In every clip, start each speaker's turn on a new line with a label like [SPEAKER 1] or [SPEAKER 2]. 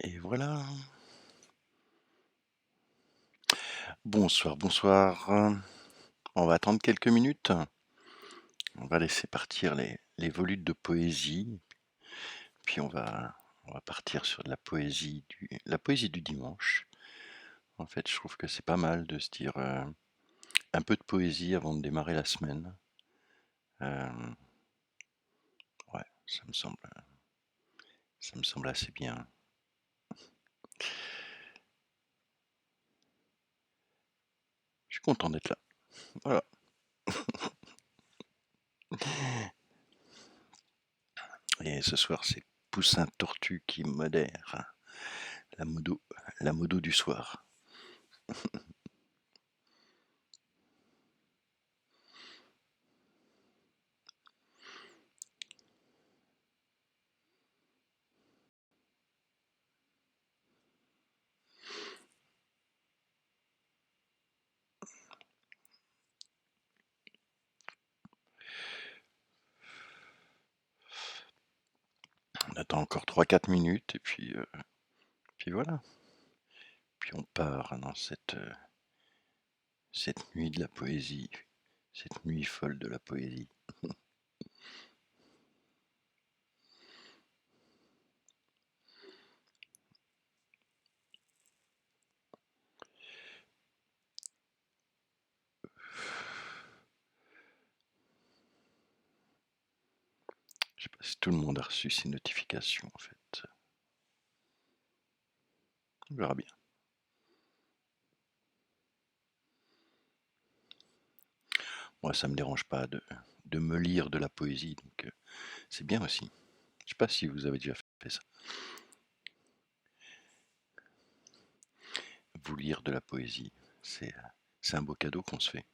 [SPEAKER 1] Et voilà. Bonsoir, bonsoir. On va attendre quelques minutes. On va laisser partir les volutes de poésie. Puis on va partir sur de la poésie du dimanche. En fait, je trouve que c'est pas mal de se dire un peu de poésie avant de démarrer la semaine. Euh, ouais, ça me semble assez bien. Je suis content d'être là. Voilà. Et ce soir, c'est Poussin Tortue qui modère la modo, la modo du soir. On attend encore 3-4 minutes et puis voilà. Puis on part dans cette nuit de la poésie, cette nuit folle de la poésie. Je sais pas si tout le monde a reçu ces notifications en fait. On verra bien. Moi, ça me dérange pas de me lire de la poésie, donc c'est bien aussi. Je sais pas si vous avez déjà fait ça. Vous lire de la poésie, c'est un beau cadeau qu'on se fait.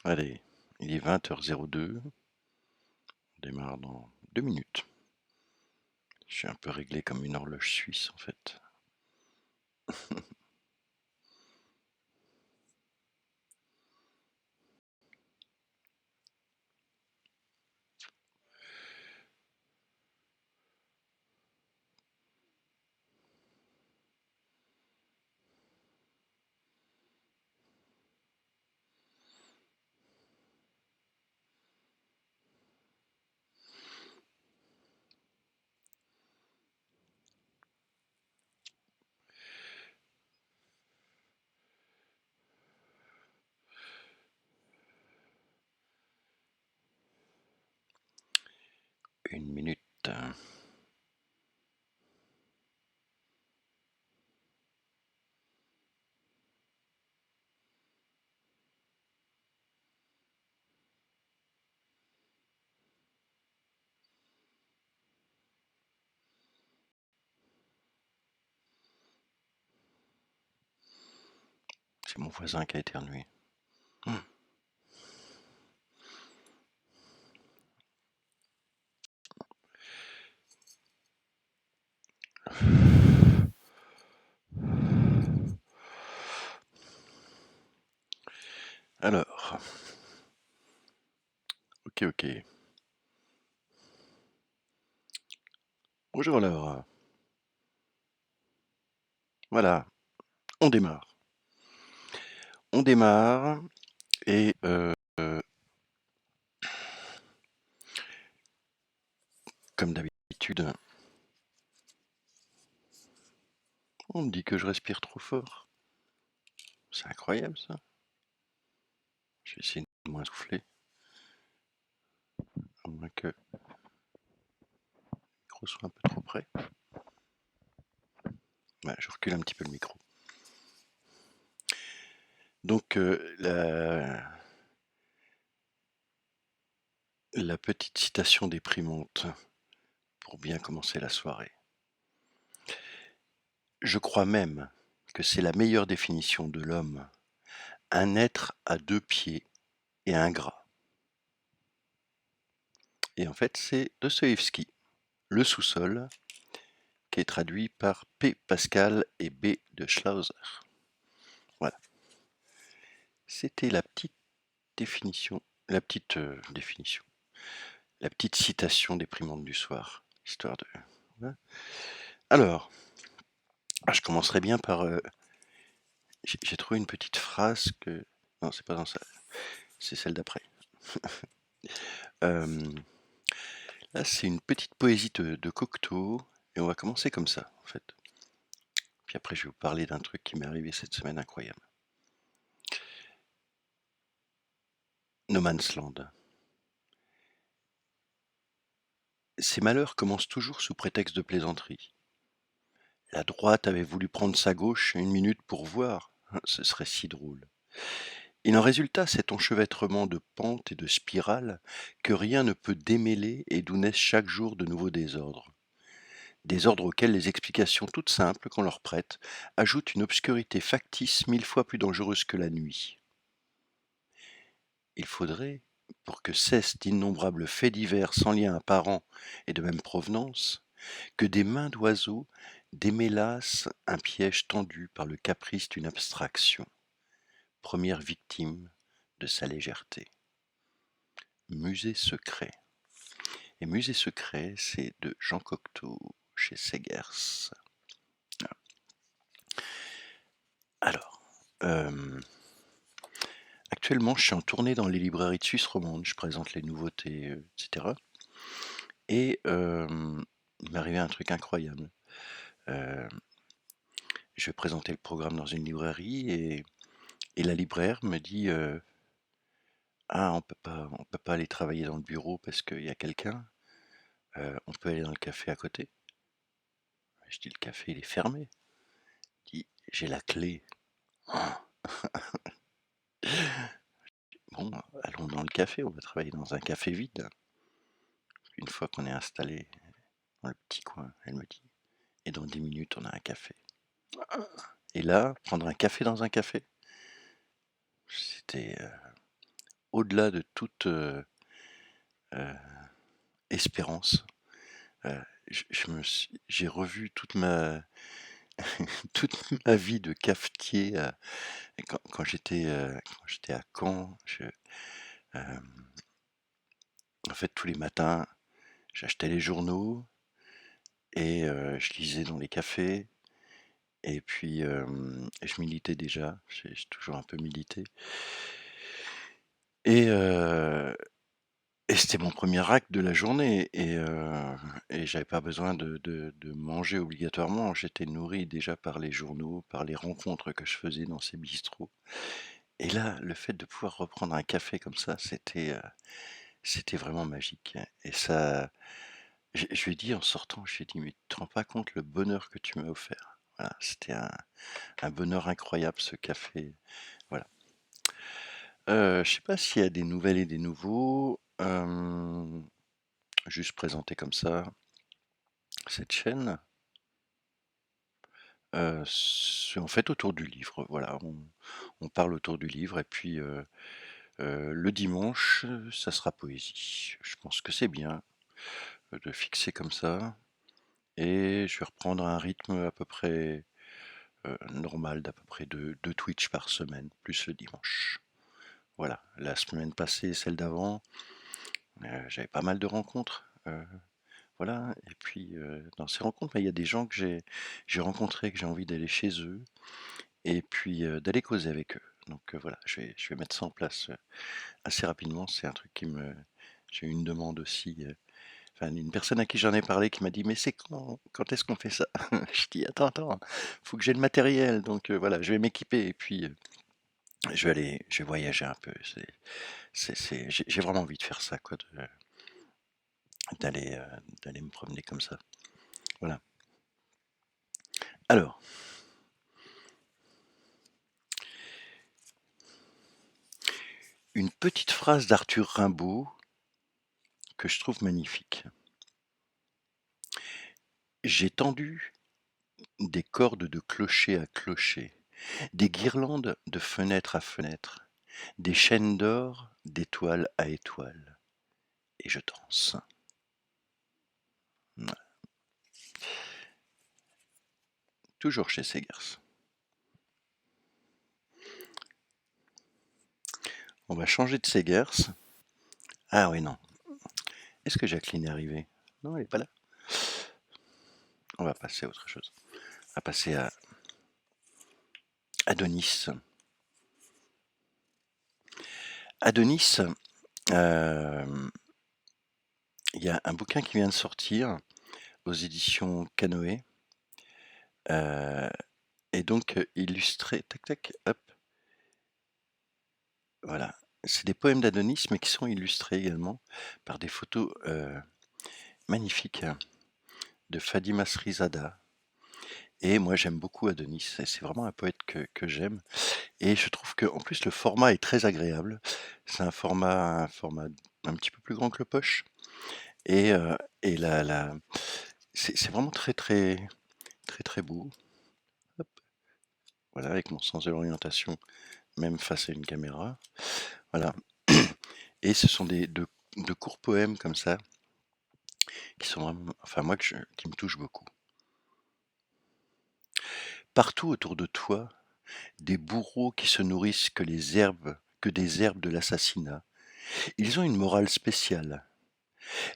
[SPEAKER 1] Allez, il est 20h02. On démarre dans 2 minutes. Je suis un peu réglé comme une horloge suisse en fait. Une minute. C'est mon voisin qui a éternué. Alors, ok. Bonjour Laura. Voilà, on démarre. On démarre et comme d'habitude, on me dit que je respire trop fort. C'est incroyable ça. Je vais essayer de moins souffler. À moins que le micro soit un peu trop près. Ouais, je recule un petit peu le micro. Donc la petite citation déprimante pour bien commencer la soirée. Je crois même que c'est la meilleure définition de l'homme, un être à 2 pieds et ingrat. Et en fait, c'est Dostoïevski, Le sous-sol, qui est traduit par P. Pascal et B. de Schlauser. Voilà. C'était la petite définition, définition, la petite citation déprimante du soir, histoire de. Voilà. Alors, je commencerai bien par. J'ai trouvé une petite phrase que. Non, c'est pas dans ça. C'est celle d'après. Euh, Là, c'est une petite poésie de Cocteau, et on va commencer comme ça, en fait. Puis après, je vais vous parler d'un truc qui m'est arrivé cette semaine incroyable. No Man's Land. Ces malheurs commencent toujours sous prétexte de plaisanterie. La droite avait voulu prendre sa gauche 1 minute pour voir. Ce serait si drôle. Il en résulta cet enchevêtrement de pentes et de spirales que rien ne peut démêler et d'où naissent chaque jour de nouveaux désordres. Désordres auxquels les explications toutes simples qu'on leur prête ajoutent une obscurité factice 1000 fois plus dangereuse que la nuit. Il faudrait, pour que cessent d'innombrables faits divers sans lien apparent et de même provenance, que des mains d'oiseaux démêlassent un piège tendu par le caprice d'une abstraction, première victime de sa légèreté. Musée secret. Et Musée secret, c'est de Jean Cocteau chez Segers. Alors, actuellement, je suis en tournée dans les librairies de Suisse romande, je présente les nouveautés, etc. Et il m'est arrivé un truc incroyable. Euh, je vais présenter le programme dans une librairie et la libraire me dit ah, on peut pas aller travailler dans le bureau parce qu'il y a quelqu'un. On peut aller dans le café à côté. Je dis le café il est fermé. Il dit j'ai la clé. Ah, bon, allons dans le café, on va travailler dans un café vide. Une fois qu'on est installé dans le petit coin, elle me dit et dans 10 minutes on a un café. Et là, prendre un café dans un café, c'était au-delà de toute espérance. J'ai revu toute ma vie de cafetier quand j'étais à Caen. Euh, En fait, tous les matins, j'achetais les journaux et je lisais dans les cafés. Et puis, je militais déjà. J'ai toujours un peu milité. Et, et c'était mon premier acte de la journée. Et j'avais pas besoin de manger obligatoirement. J'étais nourri déjà par les journaux, par les rencontres que je faisais dans ces bistrots. Et là, le fait de pouvoir reprendre un café comme ça, c'était vraiment magique. Et ça, je lui ai dit en sortant, je lui ai dit, mais tu te rends pas compte le bonheur que tu m'as offert. Voilà, c'était un bonheur incroyable ce café. Voilà. Je sais pas s'il y a des nouvelles et des nouveaux. Juste présenter comme ça cette chaîne. C'est en fait autour du livre. Voilà, on parle autour du livre et puis le dimanche, ça sera poésie. Je pense que c'est bien de fixer comme ça. Et je vais reprendre un rythme à peu près normal d'à peu près deux Twitch par semaine, plus le dimanche. Voilà, la semaine passée, celle d'avant, j'avais pas mal de rencontres. Voilà, et puis dans ces rencontres, bah, il y a des gens que j'ai rencontrés, que j'ai envie d'aller chez eux, et puis d'aller causer avec eux. Donc voilà, je vais mettre ça en place assez rapidement. C'est un truc qui me. J'ai eu une demande aussi. Enfin, une personne à qui j'en ai parlé qui m'a dit mais c'est quand est-ce qu'on fait ça? Je dis attends, faut que j'ai le matériel, donc voilà, je vais m'équiper et puis je vais voyager un peu. J'ai vraiment envie de faire ça, quoi, d'aller d'aller me promener comme ça. Voilà. Alors, une petite phrase d'Arthur Rimbaud que je trouve magnifique. J'ai tendu des cordes de clocher à clocher, des guirlandes de fenêtre à fenêtre, des chaînes d'or d'étoile à étoile. et je danse. Voilà. Toujours chez Segers. On va changer de Segers. Ah oui, non. Est-ce que Jacqueline est arrivée? Non, elle n'est pas là. On va passer à autre chose. On va passer à Adonis. Adonis, il y a un bouquin qui vient de sortir aux éditions Canoë. Et donc illustré, tac tac, hop, voilà. C'est des poèmes d'Adonis, mais qui sont illustrés également par des photos magnifiques de Fadi Masrizada. Et moi j'aime beaucoup Adonis, c'est vraiment un poète que j'aime. Et je trouve que en plus le format est très agréable. C'est un format un petit peu plus grand que le poche. Et, et c'est vraiment très très très très beau. Hop, voilà, avec mon sens de l'orientation, même face à une caméra. Voilà. Et ce sont de courts poèmes comme ça, qui sont vraiment, enfin moi, qui me touchent beaucoup. Partout autour de toi, des bourreaux qui se nourrissent que des herbes de l'assassinat. Ils ont une morale spéciale.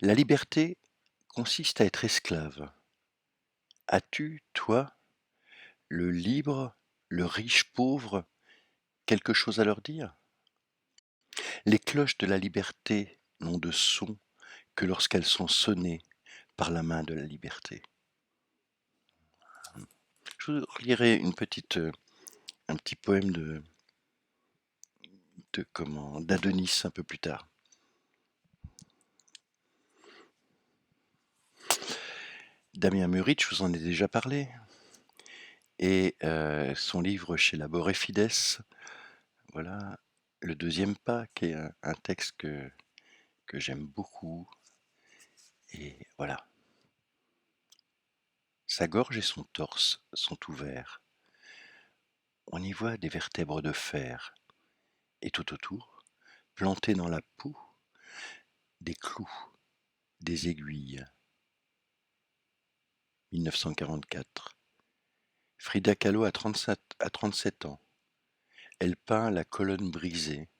[SPEAKER 1] La liberté consiste à être esclave. As-tu, toi, le libre, le riche pauvre, quelque chose à leur dire? Les cloches de la liberté n'ont de son que lorsqu'elles sont sonnées par la main de la liberté. Je vous lirai un petit poème d'Adonis un peu plus tard. Damien Muric, je vous en ai déjà parlé, et son livre chez Labor et Fides, voilà, Le deuxième pas, qui est un texte que j'aime beaucoup, et voilà. Sa gorge et son torse sont ouverts. On y voit des vertèbres de fer, et tout autour, plantés dans la peau, des clous, des aiguilles. 1944. Frida Kahlo a 37 ans. Elle peint la colonne brisée.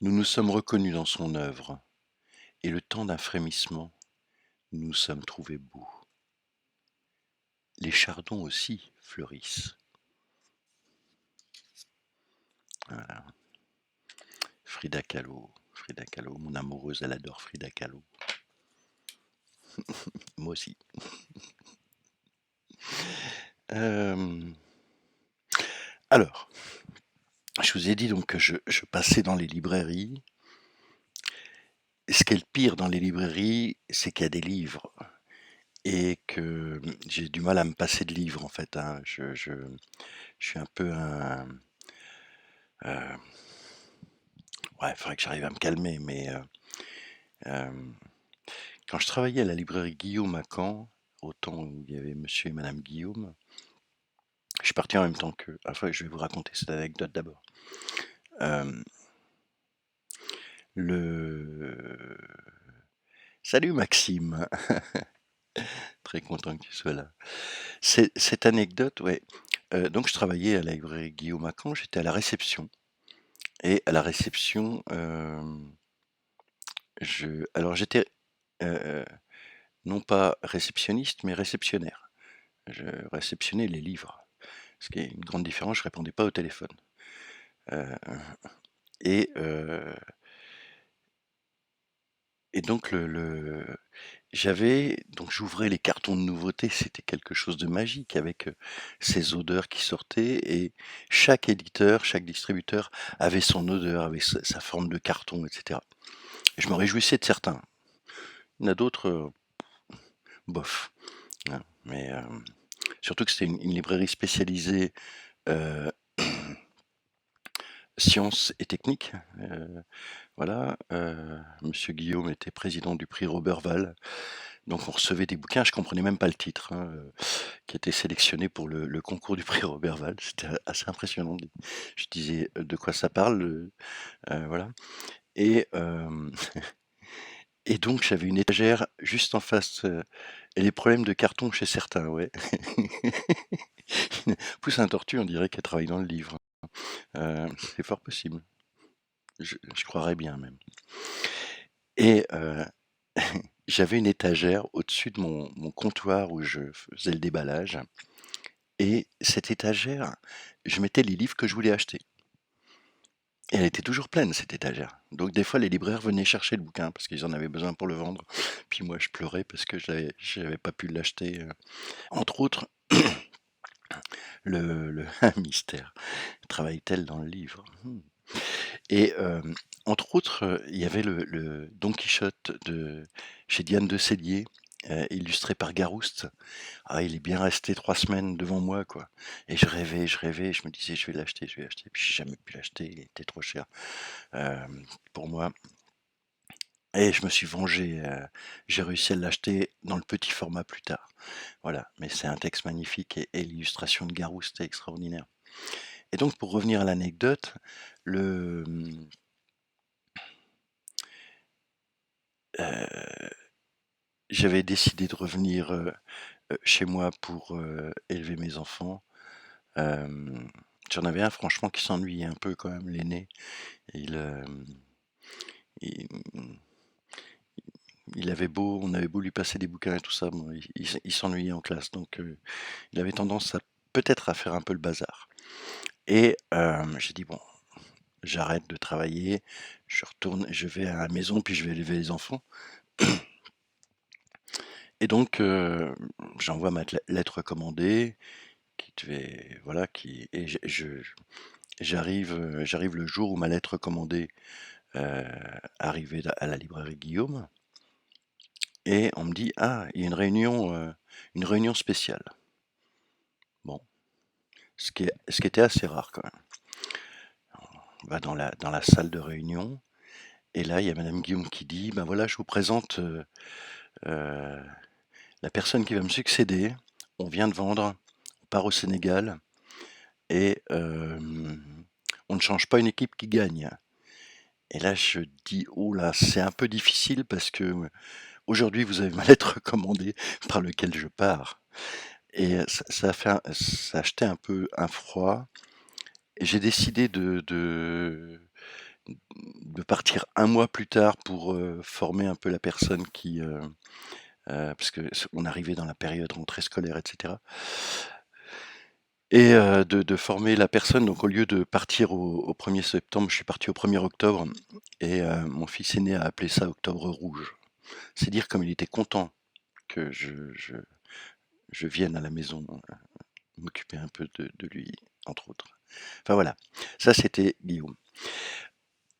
[SPEAKER 1] Nous nous sommes reconnus dans son œuvre, et le temps d'un frémissement, nous nous sommes trouvés beaux. Les chardons aussi fleurissent. Voilà. Frida Kahlo, mon amoureuse, elle adore Frida Kahlo. Moi aussi. Alors, je vous ai dit donc que je passais dans les librairies. Ce qui est le pire dans les librairies, c'est qu'il y a des livres et que j'ai du mal à me passer de livres en fait, hein. Je suis un peu un... ouais, il faudrait que j'arrive à me calmer, mais quand je travaillais à la librairie Guillaume à Caen, au temps où il y avait monsieur et madame Guillaume, je suis parti en même temps qu'eux. Enfin, je vais vous raconter cette anecdote d'abord. Euh, le... Salut Maxime, très content que tu sois là. Cette anecdote, ouais. Donc je travaillais à la librairie Guillaume à Caen, j'étais à la réception. Et à la réception, alors j'étais non pas réceptionniste, mais réceptionnaire. Je réceptionnais les livres. Ce qui est une grande différence, je répondais pas au téléphone. Euh, et, euh, et donc donc j'ouvrais les cartons de nouveautés, c'était quelque chose de magique avec ces odeurs qui sortaient, et chaque éditeur, chaque distributeur avait son odeur, avait sa forme de carton, etc. Et je me réjouissais de certains. Il y en a d'autres, bof, hein. Mais surtout que c'était une librairie spécialisée sciences et techniques. Voilà, monsieur Guillaume était président du prix Roberval, donc on recevait des bouquins, je comprenais même pas le titre, hein, qui étaient sélectionnés pour le concours du prix Roberval. C'était assez impressionnant. Je disais: «De quoi ça parle?» Voilà. Et Et donc j'avais une étagère juste en face, et les problèmes de carton chez certains, ouais. Pousse un tortue, on dirait qu'elle travaille dans le livre. C'est fort possible. Je croirais bien même. Et j'avais une étagère au-dessus de mon comptoir où je faisais le déballage. Et cette étagère, je mettais les livres que je voulais acheter. Et elle était toujours pleine, cette étagère. Donc des fois, les libraires venaient chercher le bouquin parce qu'ils en avaient besoin pour le vendre. Puis moi, je pleurais parce que j'avais pas pu l'acheter. Entre autres, un mystère. Travaille-t-elle dans le livre? Et entre autres, il y avait le Don Quichotte chez Diane de Sélier, illustré par Garouste. Ah, il est bien resté 3 semaines devant moi, quoi. Et je rêvais, je me disais: «Je vais l'acheter, je vais l'acheter». Puis j'ai jamais pu l'acheter, il était trop cher, pour moi. Et je me suis vengé, j'ai réussi à l'acheter dans le petit format plus tard. Voilà, mais c'est un texte magnifique et l'illustration de Garouste est extraordinaire. Et donc pour revenir à l'anecdote, le, mmh, j'avais décidé de revenir, chez moi pour, élever mes enfants. Hem, J'en avais un franchement qui s'ennuyait un peu quand même, l'aîné. Il, il, mmh, il avait beau on avait beau lui passer des bouquins et tout ça, bon, il s'ennuyait en classe, donc il avait tendance à peut-être à faire un peu le bazar. Et j'ai dit: «Bon, j'arrête de travailler, je vais à la maison, puis je vais élever les enfants». Et donc j'envoie ma lettre recommandée qui devait voilà, qui et j'arrive le jour où ma lettre recommandée, heu, arrivait à la librairie Guillaume, et on me dit: «Ah, il y a une réunion spéciale». Bon, ce qui était assez rare quand même. On va dans la salle de réunion, et là, il y a madame Guillaume qui dit: «Ben voilà, je vous présente, heu, la personne qui va me succéder. On vient de vendre, on part au Sénégal, et on ne change pas une équipe qui gagne». Et là, je dis: «Oh là, c'est un peu difficile parce que, aujourd'hui, vous avez ma lettre recommandée par lequel je pars». Et ça a jeté un peu un froid, et j'ai décidé de partir un mois plus tard pour, former un peu la personne parce que on arrivait dans la période rentrée scolaire et cetera, et de former la personne. Donc au lieu de partir au 1er septembre, je suis parti au 1er octobre, et mon fils aîné a appelé ça octobre rouge. C'est dire comme il était content que je vienne à la maison, m'occuper un peu de lui, entre autres. Enfin voilà, ça c'était Guillaume.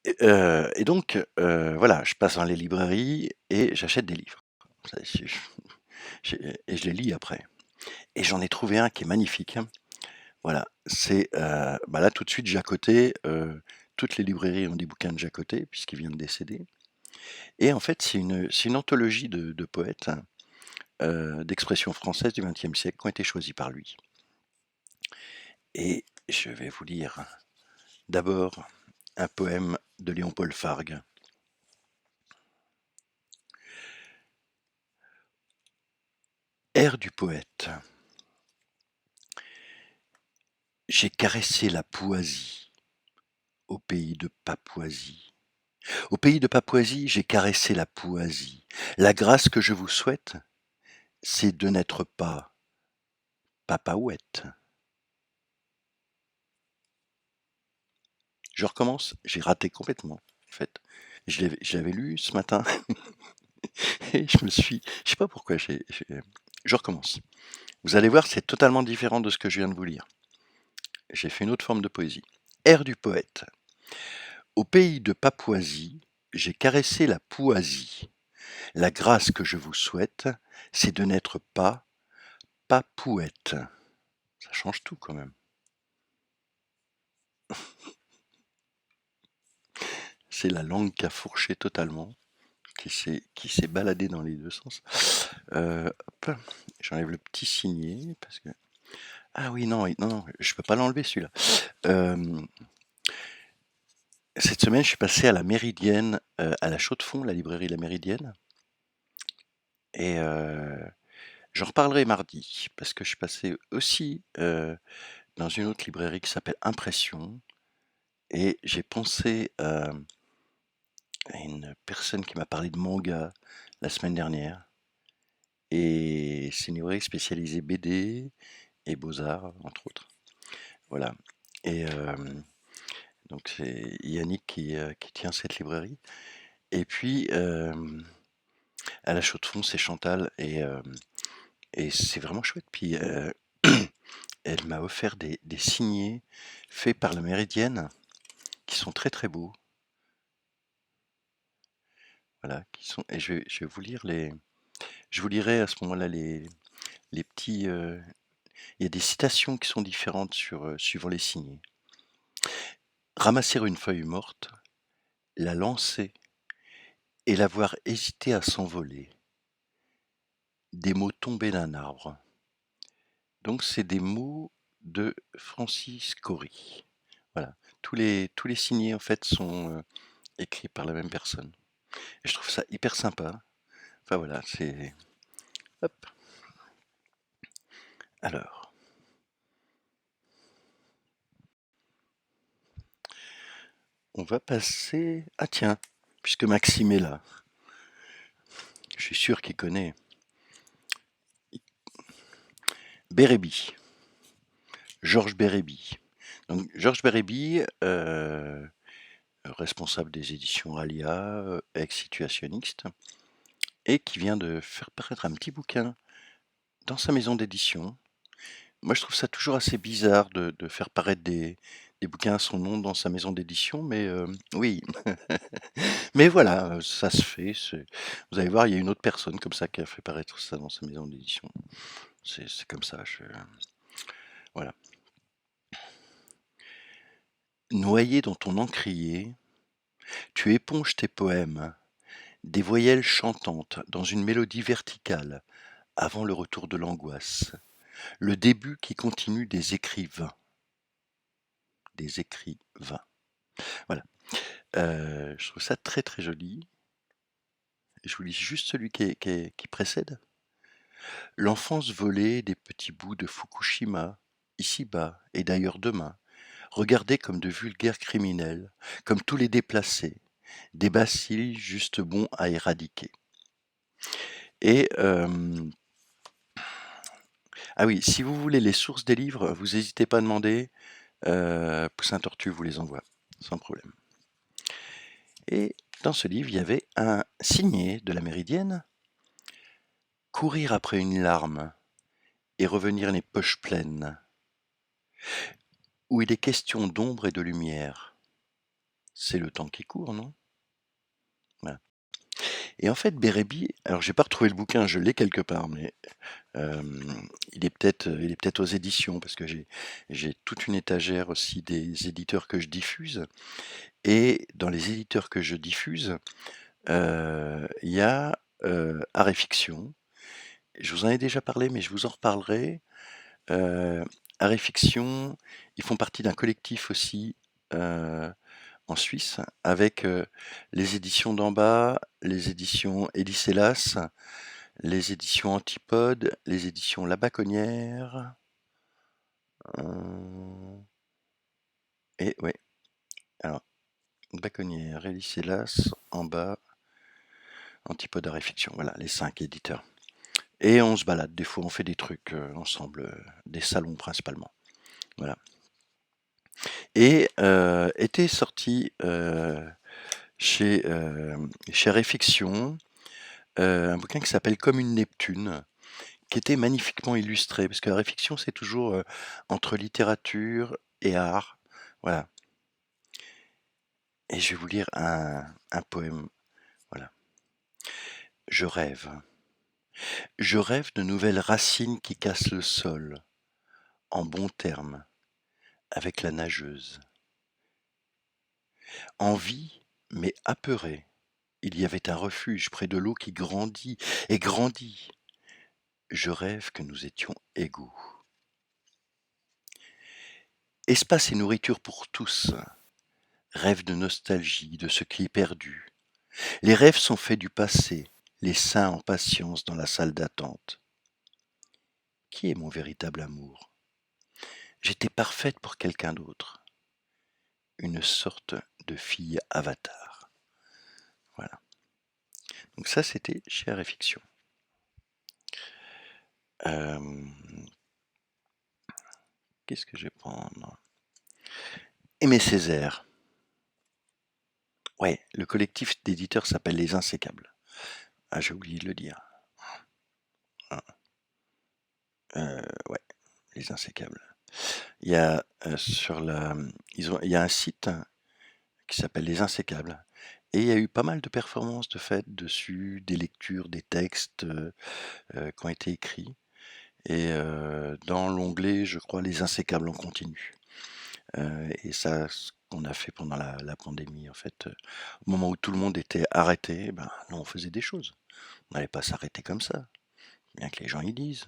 [SPEAKER 1] Et donc voilà, je passe dans les librairies et j'achète des livres. Ça, et je les lis après. Et j'en ai trouvé un qui est magnifique. Voilà, c'est, bah, là tout de suite Jacotet, toutes les librairies ont des bouquins de Jacotet puisqu'il vient de décéder. Et en fait, c'est une anthologie de poètes, d'expression française du XXe siècle qui ont été choisis par lui. Et je vais vous lire d'abord un poème de Léon-Paul Fargue. Air du poète. J'ai caressé la poésie au pays de Papouasie. Au pays de Papouasie, j'ai caressé la poésie. La grâce que je vous souhaite, c'est de n'être pas papaouette. Je recommence, j'ai raté complètement, en fait. Je l'avais lu ce matin et je sais pas pourquoi je recommence. Vous allez voir, c'est totalement différent de ce que je viens de vous lire. J'ai fait une autre forme de poésie. Air du poète. Au pays de Papouasie, j'ai caressé la poésie. La grâce que je vous souhaite, c'est de n'être pas papouette. Ça change tout quand même. C'est la langue qui a fourché totalement, qui s'est baladée dans les deux sens. Hop, j'enlève le petit signet parce que ah oui, non, non, non, je peux pas l'enlever celui-là. Cette semaine, je suis passé à la Méridienne, à la Chaux-de-Fonds, la librairie La Méridienne et j'en reparlerai mardi parce que je suis passé aussi, dans une autre librairie qui s'appelle Impression et j'ai pensé, à une personne qui m'a parlé de manga la semaine dernière et c'est une librairie spécialisée BD et beaux-arts, entre autres. Voilà et donc c'est Yannick qui tient cette librairie et puis, à la Chaux-de-Fonds, c'est Chantal et c'est vraiment chouette. Puis, elle m'a offert des signets faits par la Méridienne qui sont très, très beaux. Voilà, qui sont et je vais vous lire les je vous lirai à ce moment-là les petits, il y a des citations qui sont différentes suivant les signets. Ramasser une feuille morte, la lancer et la voir hésiter à s'envoler. Des mots tombés d'un arbre. Donc c'est des mots de Francis Caury. Voilà, tous les signets en fait sont, écrits par la même personne et je trouve ça hyper sympa. Enfin voilà, c'est hop, alors, on va passer ah tiens, puisque Maxime est là, je suis sûr qu'il connaît Bérébi, Georges Bérébi. Donc Georges Bérébi, responsable des éditions Alia, ex-situationniste et qui vient de faire paraître un petit bouquin dans sa maison d'édition. Moi, je trouve ça toujours assez bizarre de faire paraître des bouquins à son nom dans sa maison d'édition, mais oui. Mais voilà, ça se fait. Vous allez voir, il y a une autre personne comme ça qui a fait paraître ça dans sa maison d'édition. C'est comme ça. Voilà. Noyé dans ton encrier, tu éponges tes poèmes, des voyelles chantantes dans une mélodie verticale, avant le retour de l'angoisse, le début qui continue des écrivains. Des écrivains. Voilà. Je trouve ça très très joli. Je vous lis juste celui qui précède. L'enfance volée des petits bouts de Fukushima, ici-bas et d'ailleurs demain, regardés comme de vulgaires criminels, comme tous les déplacés, des bacilles juste bons à éradiquer. Et ah oui, si vous voulez les sources des livres, vous n'hésitez pas à demander. Poussin Tortue vous les envoie, sans problème. Et dans ce livre, il y avait un signé de la Méridienne. Courir après une larme et revenir les poches pleines, où il est question d'ombre et de lumière. C'est le temps qui court, non? Voilà. Et en fait, Bérébi, alors j'ai pas retrouvé le bouquin, je l'ai quelque part, mais il est peut-être aux éditions, parce que j'ai toute une étagère aussi des éditeurs que je diffuse. Et dans les éditeurs que je diffuse, il y a Art et Fiction. Je vous en ai déjà parlé, mais je vous en reparlerai. Art et Fiction, ils font partie d'un collectif aussi en Suisse avec les éditions d'en bas, les éditions Édicelas, les éditions Antipode, les éditions La Baconnière. Et ouais, alors Baconnière, Édicelas, en bas, Antipode, Art et Fiction. Voilà, les 5 éditeurs. Et on se balade, des fois on fait des trucs ensemble, des salons principalement. Voilà. Et était sorti chez Réfiction un bouquin qui s'appelle Comme une Neptune, qui était magnifiquement illustré, parce que la réflexion, c'est toujours entre littérature et art. Voilà. Et je vais vous lire un poème. Voilà. Je rêve. Je rêve de nouvelles racines qui cassent le sol, en bons termes, avec la nageuse. En vie, mais apeurée, il y avait un refuge près de l'eau qui grandit et grandit. Je rêve que nous étions égaux. Espace et nourriture pour tous, rêve de nostalgie, de ce qui est perdu. Les rêves sont faits du passé, les saints en patience dans la salle d'attente. Qui est mon véritable amour? J'étais parfaite pour quelqu'un d'autre, une sorte de fille avatar. Voilà. Donc ça, c'était Chair et Fiction. Qu'est-ce que je vais prendre? Aimé Césaire. Ouais, le collectif d'éditeurs s'appelle Les Insécables. Ah, j'ai oublié de le dire. Ah, ouais, Les Insécables. Il y a il y a un site qui s'appelle Les Insécables. Et il y a eu pas mal de performances de fait dessus, des lectures, des textes qui ont été écrits. Et dans l'onglet, je crois, Les Insécables en continu. Et ça, ce qu'on a fait pendant la pandémie, en fait, au moment où tout le monde était arrêté, ben, nous, on faisait des choses. On n'allait pas s'arrêter comme ça, bien que les gens y disent.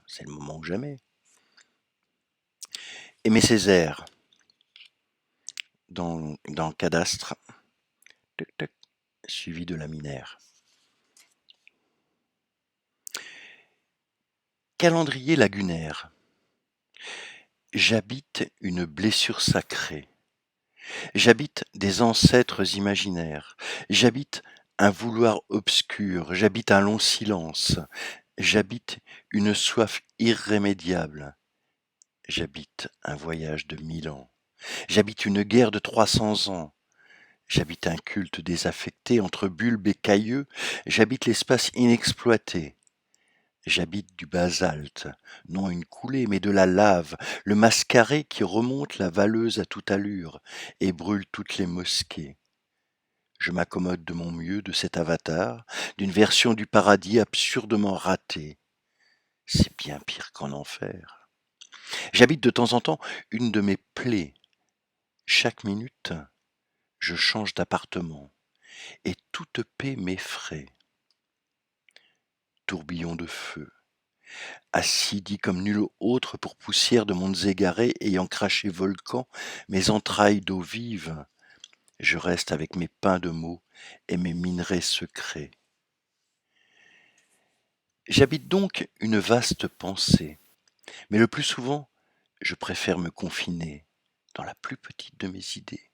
[SPEAKER 1] C'est le moment ou jamais. Aimé Césaire, dans Cadastre, tuc, tuc, suivi de Laminaire. Calendrier lagunaire. J'habite une blessure sacrée. J'habite des ancêtres imaginaires. J'habite un vouloir obscur. J'habite un long silence. J'habite une soif irrémédiable. J'habite un voyage de 1000 ans. J'habite une guerre de 300 ans. J'habite un culte désaffecté entre bulbes et cailleux. J'habite l'espace inexploité. J'habite du basalte, non une coulée, mais de la lave, le mascaré qui remonte la valleuse à toute allure et brûle toutes les mosquées. Je m'accommode de mon mieux de cet avatar, d'une version du paradis absurdement ratée. C'est bien pire qu'en enfer. J'habite de temps en temps une de mes plaies. Chaque minute, je change d'appartement et toute paix m'effraie. Tourbillon de feu, assidie comme nul autre pour poussière de mondes égarés ayant craché volcan, mes entrailles d'eau vive, je reste avec mes pains de mots et mes minerais secrets. J'habite donc une vaste pensée, mais le plus souvent, je préfère me confiner dans la plus petite de mes idées.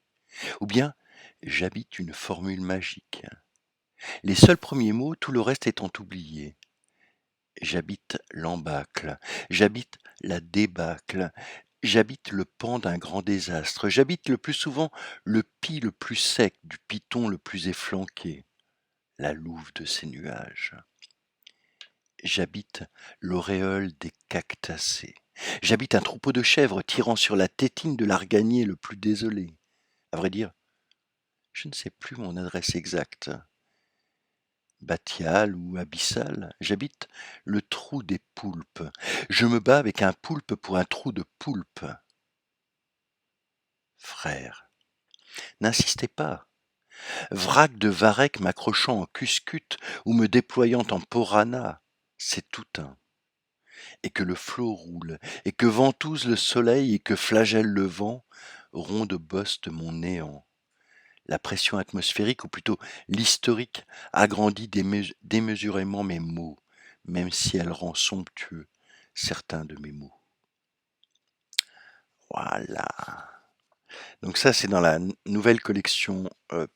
[SPEAKER 1] Ou bien, j'habite une formule magique. Les seuls premiers mots, tout le reste étant oublié. J'habite l'embâcle, j'habite la débâcle, j'habite le pan d'un grand désastre, j'habite le plus souvent le pis le plus sec du python le plus efflanqué, la louve de ses nuages. J'habite l'auréole des cactacés, j'habite un troupeau de chèvres tirant sur la tétine de l'arganier le plus désolé. À vrai dire, je ne sais plus mon adresse exacte. Batial ou abyssal, j'habite le trou des poulpes. Je me bats avec un poulpe pour un trou de poulpe. Frère, n'insistez pas. Vrac de varech m'accrochant en cuscute ou me déployant en porana, c'est tout un. Et que le flot roule, et que ventouse le soleil, et que flagelle le vent, ronde bosse de mon néant. La pression atmosphérique, ou plutôt l'historique, agrandit démesurément mes mots, même si elle rend somptueux certains de mes mots. Voilà. Donc ça, c'est dans la nouvelle collection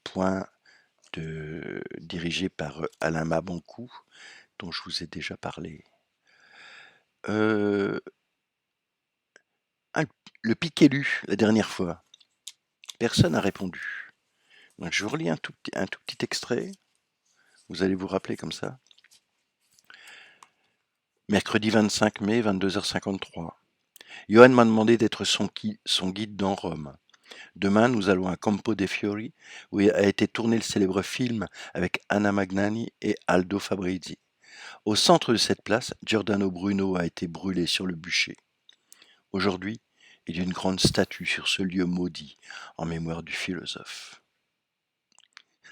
[SPEAKER 1] Point dirigée par Alain Mabancou, dont je vous ai déjà parlé. Le Piquelu, la dernière fois. Personne n'a répondu. Donc je vous relis un tout petit extrait. Vous allez vous rappeler comme ça. Mercredi 25 mai, 22h53. Johan m'a demandé d'être son guide dans Rome. Demain, nous allons à Campo dei Fiori, où a été tourné le célèbre film avec Anna Magnani et Aldo Fabrizi. Au centre de cette place, Giordano Bruno a été brûlé sur le bûcher. Aujourd'hui, il y a une grande statue sur ce lieu maudit, en mémoire du philosophe.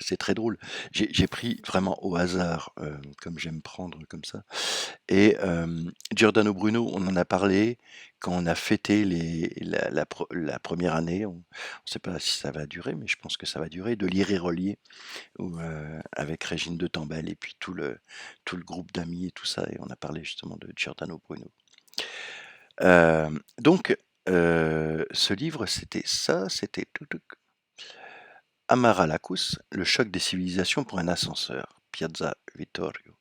[SPEAKER 1] C'est très drôle. J'ai pris vraiment au hasard, comme j'aime prendre comme ça. Et Giordano Bruno, on en a parlé quand on a fêté la première année. On ne sait pas si ça va durer, mais je pense que ça va durer, de Lire et Relier, avec Régine de Tambel et puis tout le groupe d'amis et tout ça. Et on a parlé justement de Giordano Bruno. Donc, ce livre, c'était ça, c'était Amara Lacus, le choc des civilisations pour un ascenseur, Piazza Vittorio.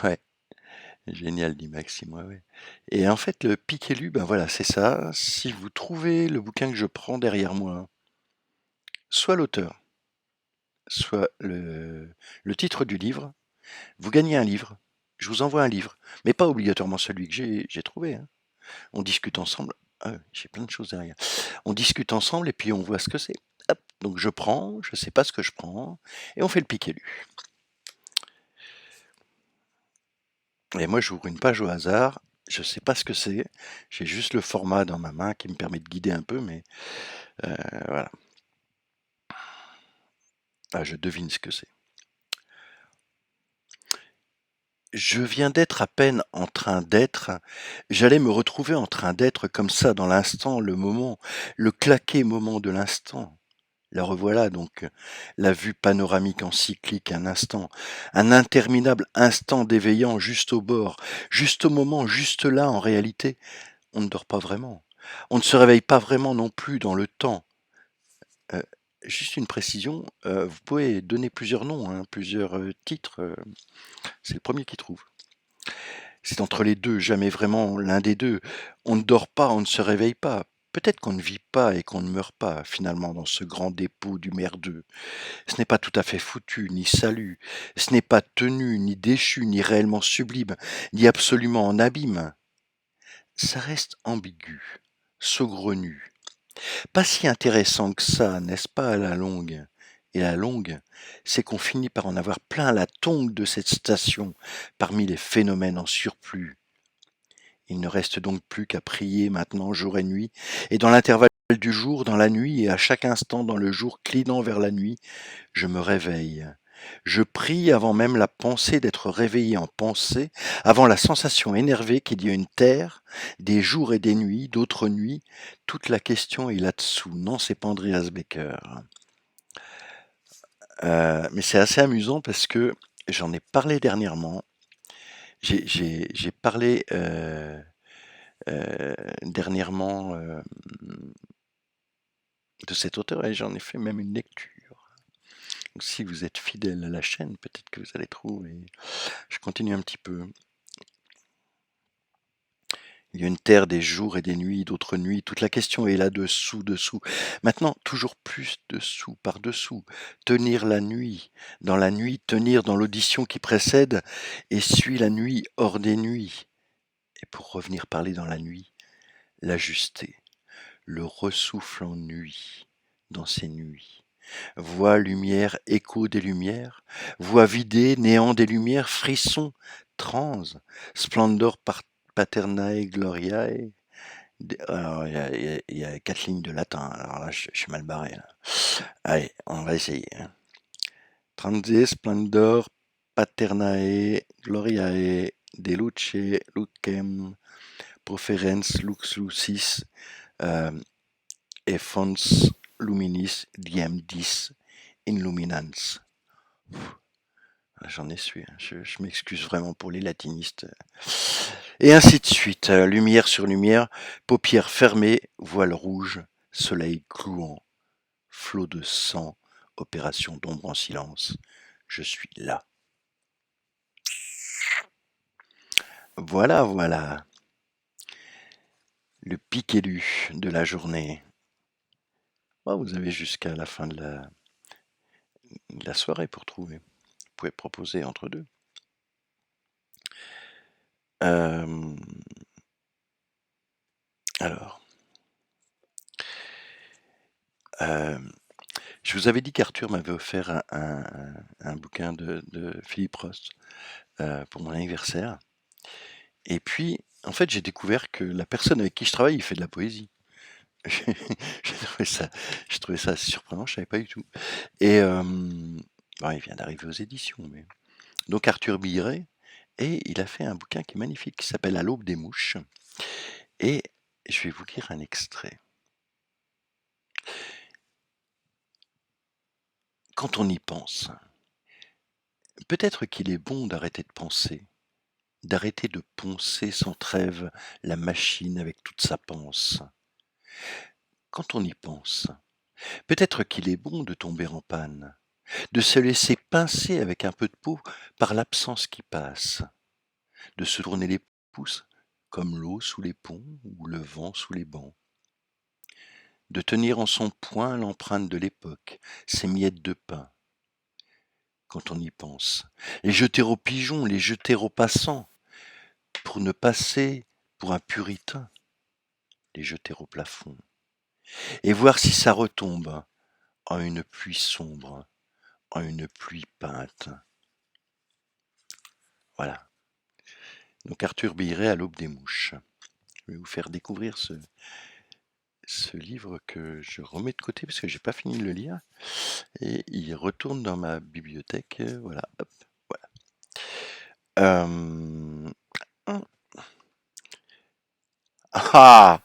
[SPEAKER 1] Ouais, génial, dit Maxime, ouais, ouais. Et en fait, le pic élu, ben voilà, c'est ça. Si vous trouvez le bouquin que je prends derrière moi, soit l'auteur, soit le titre du livre, vous gagnez un livre. Je vous envoie un livre, mais pas obligatoirement celui que j'ai trouvé, hein. On discute ensemble. Ah ouais, j'ai plein de choses derrière. On discute ensemble et puis on voit ce que c'est. Hop, donc je prends, je sais pas ce que je prends, et on fait le pic élu. Et moi, j'ouvre une page au hasard, je sais pas ce que c'est, j'ai juste le format dans ma main qui me permet de guider un peu, mais voilà. Ah, je devine ce que c'est. Je viens d'être à peine en train d'être, j'allais me retrouver en train d'être comme ça dans l'instant, le moment, le claqué moment de l'instant. La revoilà donc, la vue panoramique en cyclique, un interminable instant d'éveillant juste au bord, juste au moment, juste là en réalité. On ne dort pas vraiment. On ne se réveille pas vraiment non plus dans le temps. Heu, Juste une précision, vous pouvez donner plusieurs noms, hein, plusieurs, titres, c'est le premier qui trouve. C'est entre les 2, jamais vraiment l'un des 2. On ne dort pas, on ne se réveille pas. Peut-être qu'on ne vit pas et qu'on ne meurt pas, finalement, dans ce grand dépôt du merdeux. Ce n'est pas tout à fait foutu, ni salut. Ce n'est pas tenu, ni déchu, ni réellement sublime, ni absolument en abîme. Ça reste ambigu, saugrenu. Pas si intéressant que ça, n'est-ce pas, à la longue? Et la longue, c'est qu'on finit par en avoir plein la tongue de cette station, parmi les phénomènes en surplus. Il ne reste donc plus qu'à prier maintenant jour et nuit, et dans l'intervalle du jour, dans la nuit, et à chaque instant dans le jour clinant vers la nuit, je me réveille. Je prie avant même la pensée d'être réveillé en pensée, avant la sensation énervée qu'il y a une terre, des jours et des nuits, d'autres nuits. Toute la question est là-dessous. Non, c'est pas Andreas Becker. Mais c'est assez amusant parce que j'en ai parlé dernièrement. J'ai parlé dernièrement de cet auteur et j'en ai fait même une lecture. Donc, si vous êtes fidèle à la chaîne, peut-être que vous allez trouver. Je continue un petit peu. Il y a une terre des jours et des nuits, d'autres nuits. Toute la question est là dessous, dessous. Maintenant, toujours plus dessous, par-dessous. Tenir la nuit. Dans la nuit, tenir dans l'audition qui précède et suit la nuit hors des nuits. Et pour revenir parler dans la nuit, l'ajuster. Le ressouffle en nuit, dans ces nuits. Voix, lumière, écho des lumières. Voix vidée, néant des lumières, frisson, transe, splendor paternae gloriae. Alors, il y a 4 lignes de latin, alors là, je suis mal barré, là. Allez, on va essayer, hein. Transe, splendor, paternae, gloriae, de luce, lucem, proferens, lux lucis, et fons luminis diem dis in luminans. J'en ai su, hein. Je m'excuse vraiment pour les latinistes. Et ainsi de suite, lumière sur lumière, paupières fermées, voile rouge, soleil clouant, flot de sang, opération d'ombre en silence. Je suis là. Voilà, voilà. Le pic élu de la journée. Oh, vous avez jusqu'à la fin de la soirée pour trouver. Vous pouvez proposer entre deux. Alors, je vous avais dit qu'Arthur m'avait offert un bouquin de Philippe Rost pour mon anniversaire. Et puis, en fait, j'ai découvert que la personne avec qui je travaille, il fait de la poésie. J'ai trouvé ça, j'ai trouvé ça assez surprenant, je savais pas du tout. Et bon, il vient d'arriver aux éditions, mais donc Arthur Billeret, et il a fait un bouquin qui est magnifique, qui s'appelle À l'aube des mouches. Et je vais vous lire un extrait. Quand on y pense, peut-être qu'il est bon d'arrêter de penser, d'arrêter de poncer sans trêve la machine avec toute sa panse. Quand on y pense, peut-être qu'il est bon de tomber en panne, de se laisser pincer avec un peu de peau par l'absence qui passe, de se tourner les pouces comme l'eau sous les ponts ou le vent sous les bancs, de tenir en son poing l'empreinte de l'époque, ses miettes de pain. Quand on y pense, les jeter aux pigeons, les jeter aux passants, pour ne passer pour un puritain, les jeter au plafond, et voir si ça retombe en une pluie sombre, en une pluie peinte. Voilà. Donc Arthur Billeret, À l'aube des mouches. Je vais vous faire découvrir ce livre que je remets de côté parce que j'ai pas fini de le lire et il retourne dans ma bibliothèque. Voilà, hop, voilà. Euh, Ah,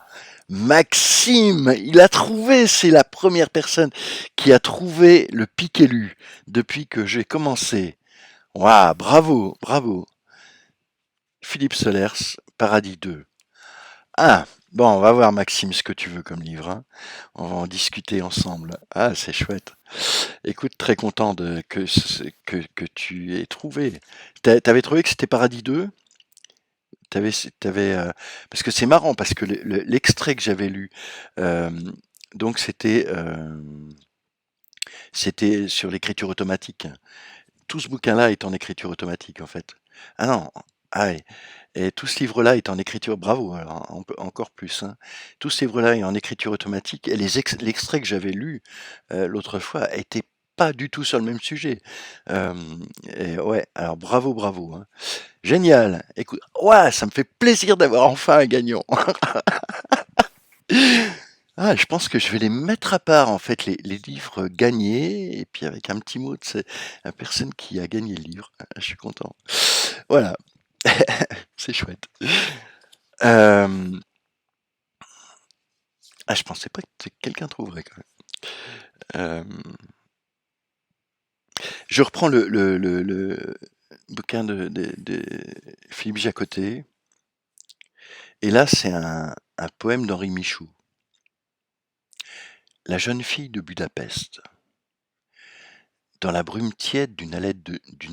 [SPEAKER 1] Maxime, il a trouvé, c'est la première personne qui a trouvé le Piquelu depuis que j'ai commencé. Waouh, bravo, bravo. Philippe Solers, Paradis 2. Ah, bon, on va voir Maxime ce que tu veux comme livre, hein. On va en discuter ensemble. Ah, c'est chouette. Écoute, très content que tu aies trouvé. T'avais trouvé que c'était Paradis 2? T'avais, t'avais, parce que c'est marrant, parce que l'extrait que j'avais lu, euh, donc c'était sur l'écriture automatique. Tout ce bouquin-là est en écriture automatique, en fait. Ah non, ah ouais. Et tout ce livre-là est en écriture, bravo, alors, encore plus, hein. Tout ce livre-là est en écriture automatique, et l'extrait que j'avais lu l'autre fois était pas du tout sur le même sujet. Euh, et ouais, alors bravo, bravo, hein. Génial. Écoute, ouais, ça me fait plaisir d'avoir enfin un gagnant. Ah, je pense que je vais les mettre à part, en fait, les livres gagnés, et puis avec un petit mot de la personne qui a gagné le livre. Ah, je suis content. Voilà, c'est chouette. Euh, Ah, je pensais pas que quelqu'un trouverait quand même. Euh, je reprends le bouquin de Philippe Jacotet, et là, c'est un poème d'Henri Michou. La jeune fille de Budapest. Dans la brume tiède d'une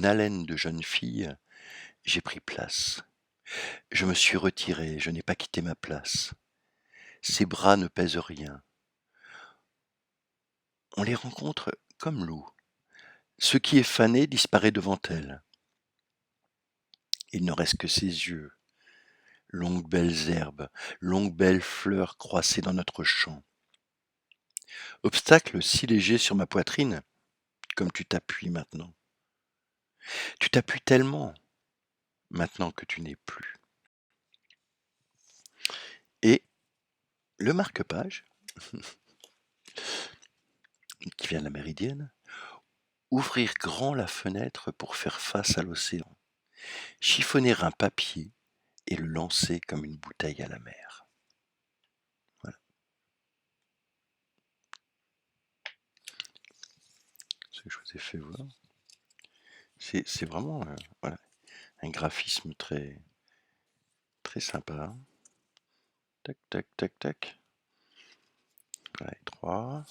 [SPEAKER 1] haleine de jeune fille, j'ai pris place. Je me suis retiré, je n'ai pas quitté ma place. Ses bras ne pèsent rien. On les rencontre comme l'eau. Ce qui est fané disparaît devant elle. Il ne reste que ses yeux, longues belles herbes, longues belles fleurs croissées dans notre champ. Obstacle si léger sur ma poitrine, comme tu t'appuies maintenant. Tu t'appuies tellement, maintenant que tu n'es plus. Et le marque-page, qui vient de la Méridienne, ouvrir grand la fenêtre pour faire face à l'océan, chiffonner un papier et le lancer comme une bouteille à la mer. Voilà ce que je vous ai fait voir. C'est vraiment voilà, un graphisme très, très sympa. Tac, tac, tac, tac. Voilà, 3,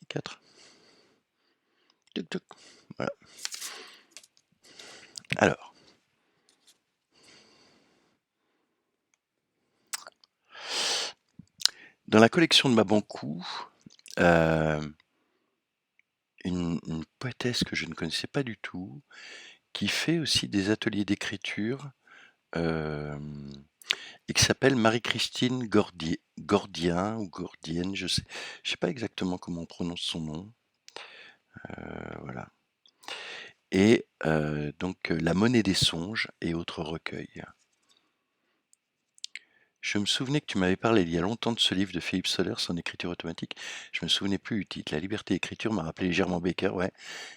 [SPEAKER 1] 4. Tuc, tuc. Voilà. Alors, dans la collection de Mabankou, euh, une poétesse que je ne connaissais pas du tout, qui fait aussi des ateliers d'écriture, euh, et qui s'appelle Marie-Christine Gordien ou Gordienne, je sais pas exactement comment on prononce son nom. Voilà. Et donc La monnaie des songes et autres recueils. Je me souvenais que tu m'avais parlé il y a longtemps de ce livre de Philippe Sollers en écriture automatique. Je me souvenais plus du titre. La liberté d'écriture m'a rappelé légèrement Baker, ouais,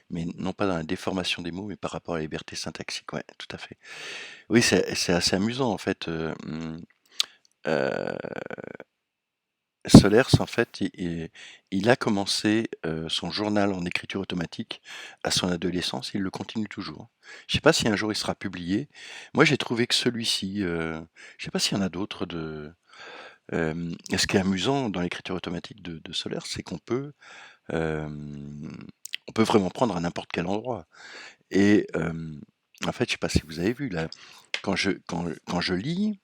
[SPEAKER 1] mais non pas dans la déformation des mots, mais par rapport à la liberté syntaxique, ouais, tout à fait. Oui, c'est assez amusant en fait. Euh, Solers, en fait, il a commencé son journal en écriture automatique à son adolescence, il le continue toujours. Je sais pas si un jour il sera publié. Moi, j'ai trouvé que celui-ci, je sais pas s'il y en a d'autres et ce qui est amusant dans l'écriture automatique de Solers, c'est on peut vraiment prendre à n'importe quel endroit. Et en fait, je sais pas si vous avez vu là, quand je lis,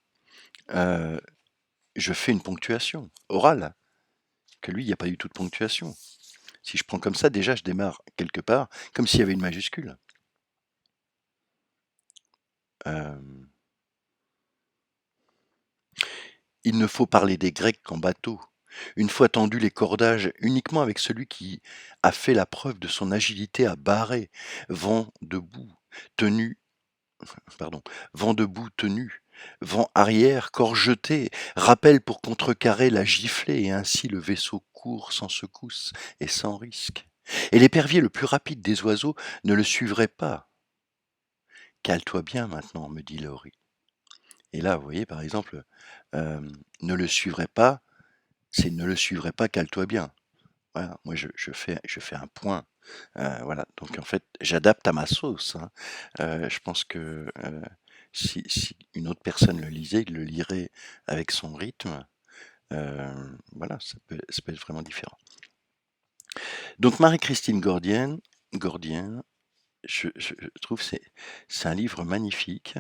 [SPEAKER 1] euh, je fais une ponctuation orale. Que lui, il n'y a pas du tout de ponctuation. Si je prends comme ça, déjà, je démarre quelque part, comme s'il y avait une majuscule. Euh, il ne faut parler des Grecs qu'en bateau. Une fois tendus les cordages, uniquement avec celui qui a fait la preuve de son agilité à barrer, vent debout, tenu, pardon, vent debout, tenu, vent arrière, corps jeté, rappel pour contrecarrer la giflée, et ainsi le vaisseau court sans secousse et sans risque. Et l'épervier le plus rapide des oiseaux ne le suivrait pas. Cale-toi bien maintenant, me dit Laurie. Et là, vous voyez, par exemple, ne le suivrait pas, c'est ne le suivrait pas, cale-toi bien. Voilà, moi je fais un point. Voilà, donc en fait, j'adapte à ma sauce, hein. Je pense que si une autre personne le lisait, il le lirait avec son rythme. Voilà, ça peut être vraiment différent. Donc Marie-Christine Gordien, je trouve que c'est un livre magnifique.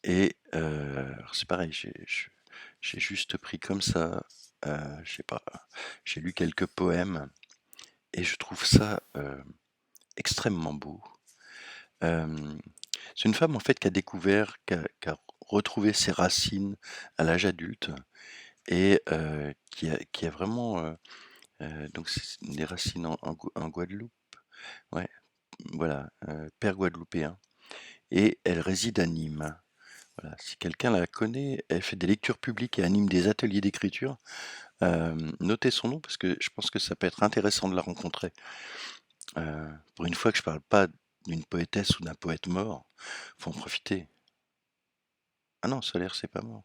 [SPEAKER 1] Et alors c'est pareil, j'ai juste pris comme ça, je sais pas, j'ai lu quelques poèmes et je trouve ça extrêmement beau. Euh, c'est une femme en fait qui a découvert, qui a retrouvé ses racines à l'âge adulte et qui a vraiment donc c'est des racines en Guadeloupe, ouais, voilà, père guadeloupéen et elle réside à Nîmes. Voilà, si quelqu'un la connaît, elle fait des lectures publiques et anime des ateliers d'écriture. Notez son nom parce que je pense que ça peut être intéressant de la rencontrer. Pour une fois que je parle pas d'une poétesse ou d'un poète mort, faut en profiter. Ah non, Solaire, c'est pas mort.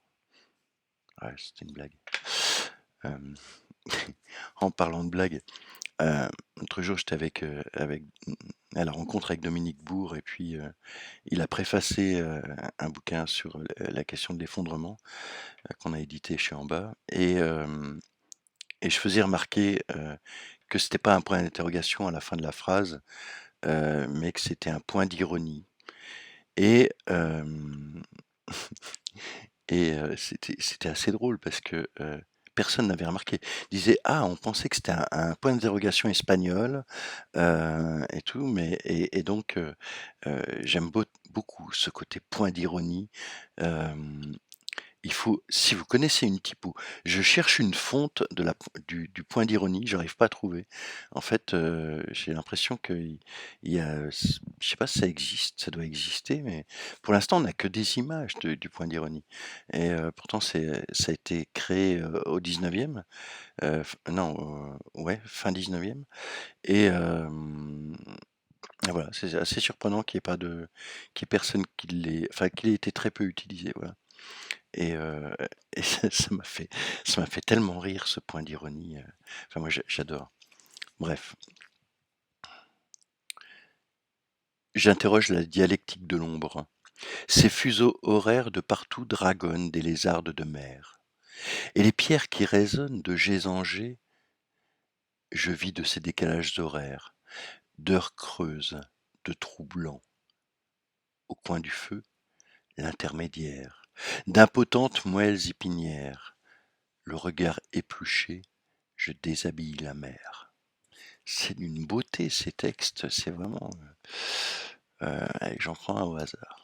[SPEAKER 1] Ouais, c'était une blague. Euh, en parlant de blague, l'autre jour j'étais avec à la rencontre avec Dominique Bourg et puis il a préfacé un bouquin sur la question de l'effondrement qu'on a édité chez En Bas et je faisais remarquer que c'était pas un point d'interrogation à la fin de la phrase, mais que c'était un point d'ironie. Et, c'était assez drôle parce que personne n'avait remarqué. Il disait ah, on pensait que c'était un point d'interrogation espagnol et tout, et donc j'aime beaucoup ce côté point d'ironie. Euh, il faut, si vous connaissez une typo, je cherche une fonte du point d'ironie, j'arrive pas à trouver. En fait, j'ai l'impression il y a, je sais pas si ça existe, ça doit exister, mais pour l'instant, on n'a que des images du point d'ironie. Et pourtant, ça a été créé au 19e, non, ouais, fin 19e. Et, et voilà, c'est assez surprenant qu'il y ait personne enfin, qu'il ait été très peu utilisé, voilà. Et, heu et ça m'a fait tellement rire ce point d'ironie, enfin moi j'adore. Bref, j'interroge la dialectique de l'ombre. Ces fuseaux horaires de partout dragonnent des lézardes de mer. Et les pierres qui résonnent de jet en jet, je vis de ces décalages horaires, d'heures creuses, de trous blancs. Au coin du feu, l'intermédiaire, d'impotentes moelles épinières. Le regard épluché, je déshabille la mer. C'est d'une beauté ces textes, c'est vraiment. Allez, j'en prends un au hasard.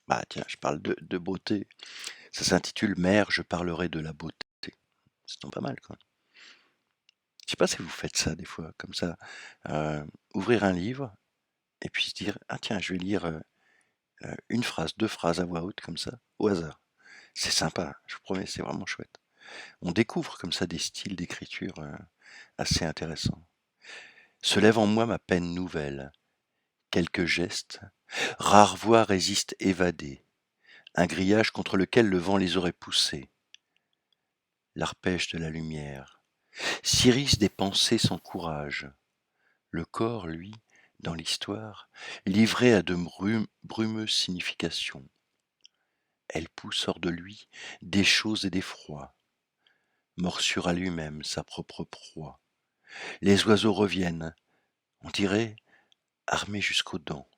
[SPEAKER 1] Bah tiens, je parle de beauté. Ça s'intitule Mère, je parlerai de la beauté. C'est donc pas mal quoi. Je sais pas si vous faites ça des fois, comme ça. Ouvrir un livre et puis se dire ah tiens, je vais lire une phrase, deux phrases à voix haute comme ça, au hasard. C'est sympa, je vous promets, c'est vraiment chouette. On découvre comme ça des styles d'écriture assez intéressants. Se lève en moi ma peine nouvelle, quelques gestes, rares voix résistent évadées, un grillage contre lequel le vent les aurait poussés, l'arpège de la lumière, Cyrus des pensées sans courage, le corps, lui, dans l'histoire, livré à de brumeuses significations. Elle pousse hors de lui des choses et des froids, morsure à lui-même sa propre proie. Les oiseaux reviennent, on dirait armés jusqu'aux dents.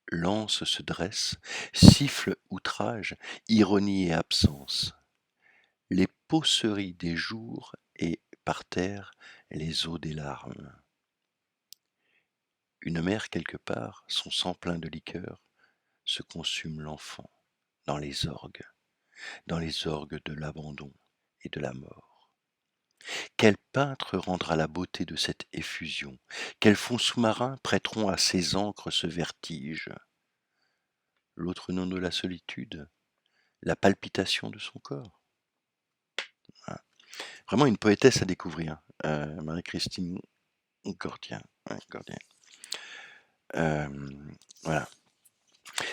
[SPEAKER 1] L'anse se dresse, siffle outrage, ironie et absence. Les peauceries des jours et, par terre, les eaux des larmes. Une mère quelque part, son sang plein de liqueur, se consume l'enfant dans les orgues de l'abandon et de la mort. Quel peintre rendra la beauté de cette effusion? Quels fonds sous-marins prêteront à ces encres ce vertige? L'autre nom de la solitude, la palpitation de son corps. Voilà. Vraiment une poétesse à découvrir, Marie-Christine Gordien. Ouais, Gordien. Voilà.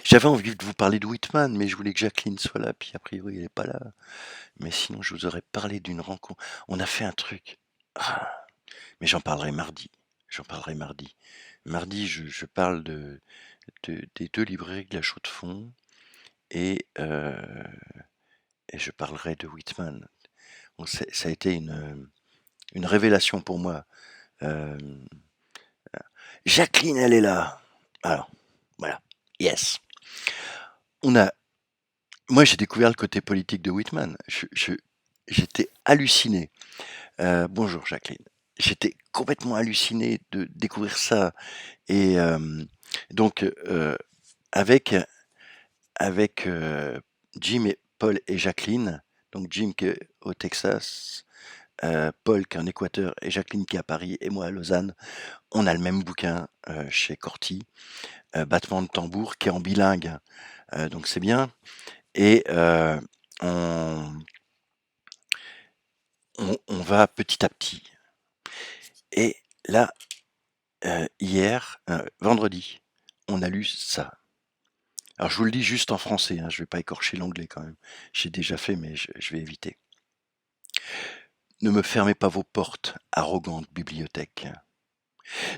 [SPEAKER 1] J'avais envie de vous parler de Whitman, mais je voulais que Jacqueline soit là, puis a priori elle n'est pas là. Mais sinon je vous aurais parlé d'une rencontre. On a fait un truc. Ah, mais j'en parlerai mardi. J'en parlerai mardi. Mardi, je parle des deux librairies de la Chaux-de-Fonds et je parlerai de Whitman. Bon, ça a été une révélation pour moi. Euh, Jacqueline, elle est là. Alors, voilà. Yes. On a. Moi, j'ai découvert le côté politique de Whitman. J'étais halluciné. Bonjour, Jacqueline. J'étais complètement halluciné de découvrir ça. Et donc, avec, Jim, et Paul et Jacqueline, donc Jim qui est au Texas, Paul qui est en Équateur et Jacqueline qui est à Paris et moi à Lausanne, on a le même bouquin chez Corti, Battement de tambour, qui est en bilingue, donc c'est bien. Et on, on va petit à petit. Et là, hier, vendredi, on a lu ça. Alors je vous le dis juste en français, hein, je vais pas écorcher l'anglais quand même. J'ai déjà fait, mais je vais éviter. Ne me fermez pas vos portes, arrogante bibliothèque.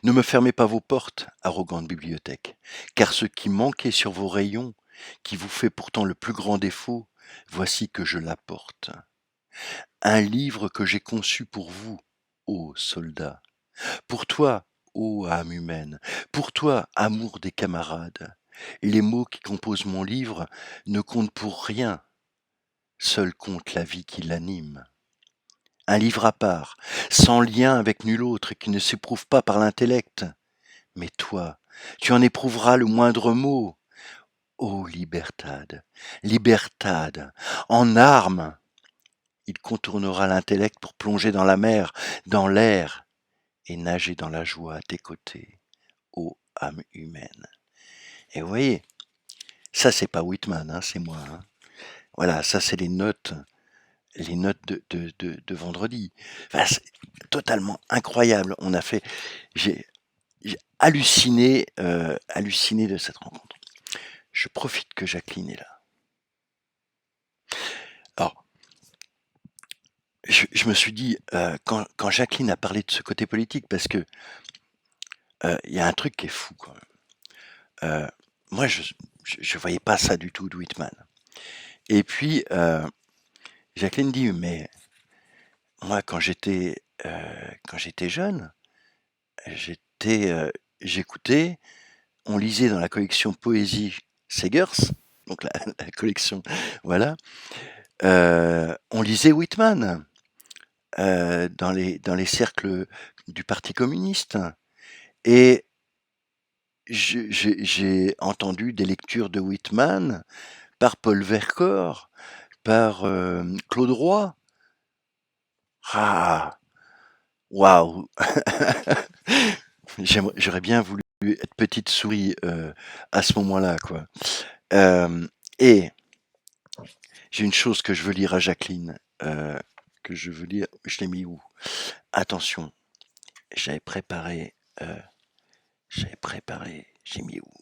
[SPEAKER 1] Ne me fermez pas vos portes, arrogante bibliothèque, car ce qui manquait sur vos rayons, qui vous fait pourtant le plus grand défaut, voici que je l'apporte. Un livre que j'ai conçu pour vous, ô soldats, pour toi, ô âme humaine, pour toi, amour des camarades. Les mots qui composent mon livre ne comptent pour rien, seul compte la vie qui l'anime. Un livre à part, sans lien avec nul autre et qui ne s'éprouve pas par l'intellect. Mais toi, tu en éprouveras le moindre mot. Ô libertad, libertad, en armes, il contournera l'intellect pour plonger dans la mer, dans l'air, et nager dans la joie à tes côtés, ô âme humaine. Et vous voyez, ça c'est pas Whitman, hein, c'est moi. Hein. Voilà, ça c'est les notes de vendredi. Enfin, c'est totalement incroyable. On a fait, j'ai halluciné, halluciné de cette rencontre. Je profite que Jacqueline est là. Alors, je me suis dit, quand Jacqueline a parlé de ce côté politique, parce que il y a un truc qui est fou quand même. Moi, je voyais pas ça du tout de Whitman. Et puis, Jacqueline dit, mais moi, quand j'étais jeune, j'écoutais, on lisait dans la collection Poésie Segers, donc la collection, voilà, on lisait Whitman dans les cercles du Parti communiste. Et j'ai entendu des lectures de Whitman par Paul Vercors, par Claude Roy. Ah, waouh! J'aurais bien voulu être petite souris à ce moment-là, quoi. Et J'ai une chose que je veux lire à Jacqueline, que je veux lire. Je l'ai mis où? Attention, j'avais préparé, j'ai mis où?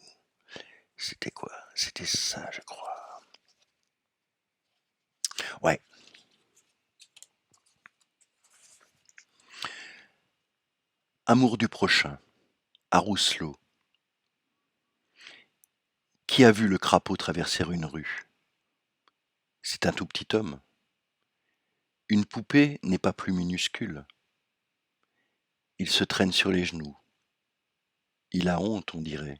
[SPEAKER 1] C'était quoi? C'était ça, je crois. Ouais. Amour du prochain, à Rousselot. Qui a vu le crapaud traverser une rue? C'est un tout petit homme. Une poupée n'est pas plus minuscule. Il se traîne sur les genoux. Il a honte, on dirait.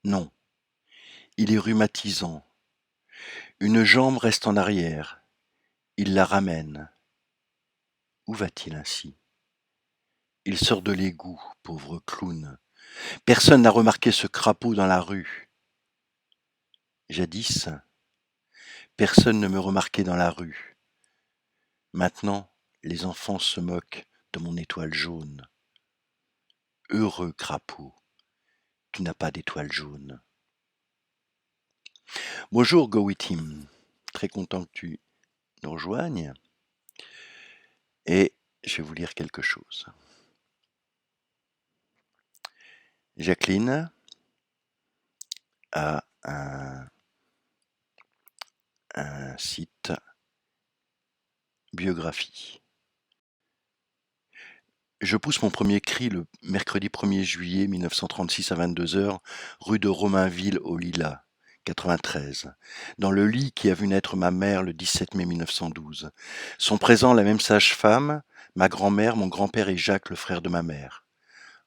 [SPEAKER 1] Non, il est rhumatisant. Une jambe reste en arrière. Il la ramène. Où va-t-il ainsi? Il sort de l'égout, pauvre clown. Personne n'a remarqué ce crapaud dans la rue. Jadis, personne ne me remarquait dans la rue. Maintenant, les enfants se moquent de mon étoile jaune. Heureux crapaud, tu n'as pas d'étoile jaune. Bonjour Go With Him, très content que tu nous rejoignes. Et je vais vous lire quelque chose. Jacqueline a un site biographie. Je pousse mon premier cri le mercredi 1er juillet 1936 à 22h, rue de Romainville aux Lilas, 93, dans le lit qui a vu naître ma mère le 17 mai 1912. Sont présents la même sage-femme, ma grand-mère, mon grand-père et Jacques, le frère de ma mère.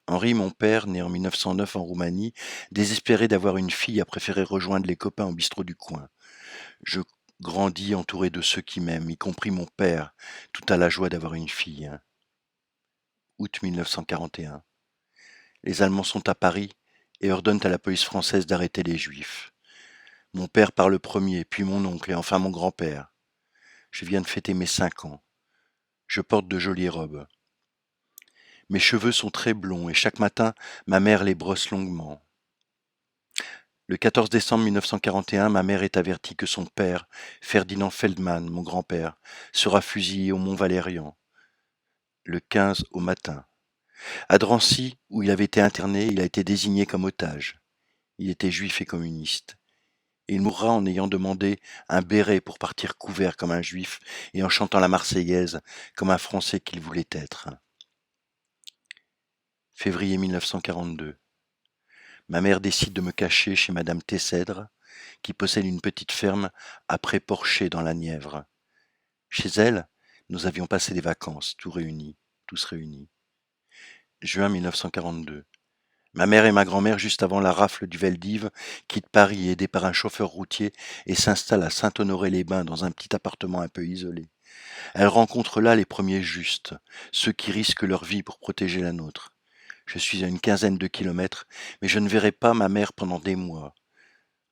[SPEAKER 1] Henri, mon père, né en 1909 en Roumanie, désespéré d'avoir une fille, a préféré rejoindre les copains au bistrot du coin. Je grandis entouré de ceux qui m'aiment, y compris mon père, tout à la joie d'avoir une fille. Août 1941. Les Allemands sont à Paris et ordonnent à la police française d'arrêter les Juifs. Mon père part le premier, puis mon oncle et enfin mon grand-père. Je viens de fêter mes 5 ans. Je porte de jolies robes. Mes cheveux sont très blonds et chaque matin, ma mère les brosse longuement. Le 14 décembre 1941, ma mère est avertie que son père, Ferdinand Feldman, mon grand-père, sera fusillé au Mont-Valérien. Le 15 au matin. À Drancy, où il avait été interné, il a été désigné comme otage. Il était juif et communiste. Et il mourra en ayant demandé un béret pour partir couvert comme un juif et en chantant la Marseillaise comme un Français qu'il voulait être. Février 1942. Ma mère décide de me cacher chez Madame Tessèdre, qui possède une petite ferme à Pré-Porcher dans la Nièvre. Chez elle, nous avions passé des vacances, tous réunis. Juin 1942. Ma mère et ma grand-mère, juste avant la rafle du Veldiv, quittent Paris aidés par un chauffeur routier et s'installent à Saint-Honoré-les-Bains dans un petit appartement un peu isolé. Elles rencontrent là les premiers justes, ceux qui risquent leur vie pour protéger la nôtre. Je suis à une quinzaine de kilomètres, mais je ne verrai pas ma mère pendant des mois.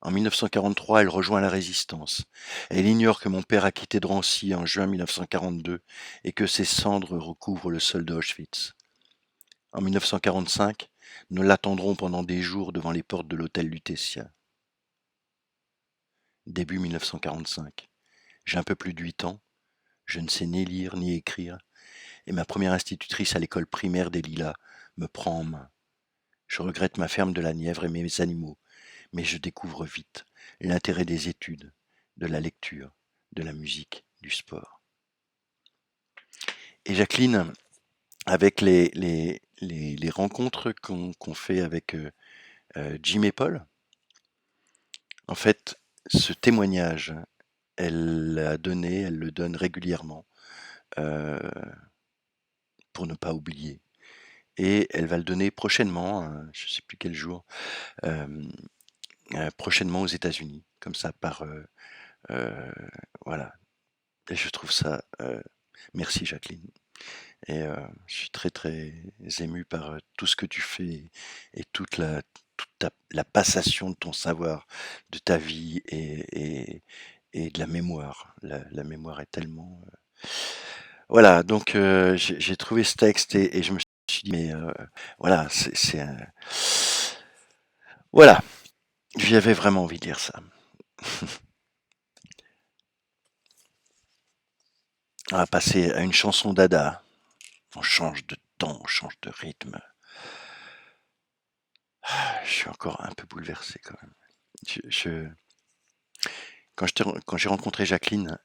[SPEAKER 1] En 1943, elle rejoint la résistance. Elle ignore que mon père a quitté Drancy en juin 1942 et que ses cendres recouvrent le sol d'Auschwitz. En 1945, nous l'attendrons pendant des jours devant les portes de l'hôtel Lutetia. Début 1945. J'ai un peu plus de 8 ans. Je ne sais ni lire ni écrire. Et ma première institutrice à l'école primaire des Lilas me prend en main. Je regrette ma ferme de la Nièvre et mes animaux, mais je découvre vite l'intérêt des études, de la lecture, de la musique, du sport. Et Jacqueline, avec les rencontres qu'on fait avec Jim et Paul, en fait, ce témoignage, elle le donne régulièrement pour ne pas oublier. Et elle va le donner prochainement, je ne sais plus quel jour, prochainement aux États-Unis, comme ça euh, voilà. Et je trouve ça. Merci Jacqueline. Et je suis très très ému par tout ce que tu fais et la passation de ton savoir, de ta vie et de la mémoire. La mémoire est tellement. Voilà, donc j'ai trouvé ce texte et je me suis dit, mais voilà, voilà, j'avais vraiment envie de lire ça. On va passer à une chanson dada. On change de temps, on change de rythme. Je suis encore un peu bouleversé quand même. Quand j'ai rencontré Jacqueline,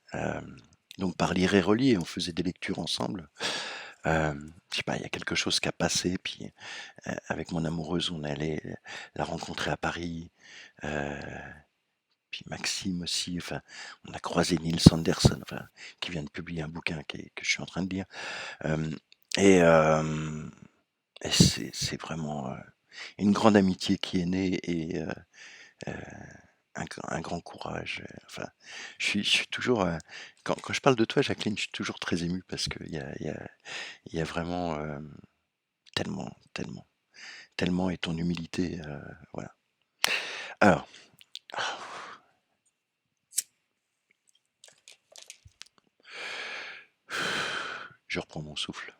[SPEAKER 1] donc par lire et relire, on faisait des lectures ensemble. Je sais pas, il y a quelque chose qui a passé, puis avec mon amoureuse, on allait la rencontrer à Paris. euh, Puis Maxime aussi, enfin, on a croisé Neil Sanderson, enfin, qui vient de publier un bouquin que je suis en train de lire. Euh, et et c'est vraiment une grande amitié qui est née et euh, un grand courage. Enfin, je suis toujours, quand je parle de toi, Jacqueline, je suis toujours très ému parce qu'il y a vraiment tellement, tellement, tellement et ton humilité, voilà. Alors, je reprends mon souffle.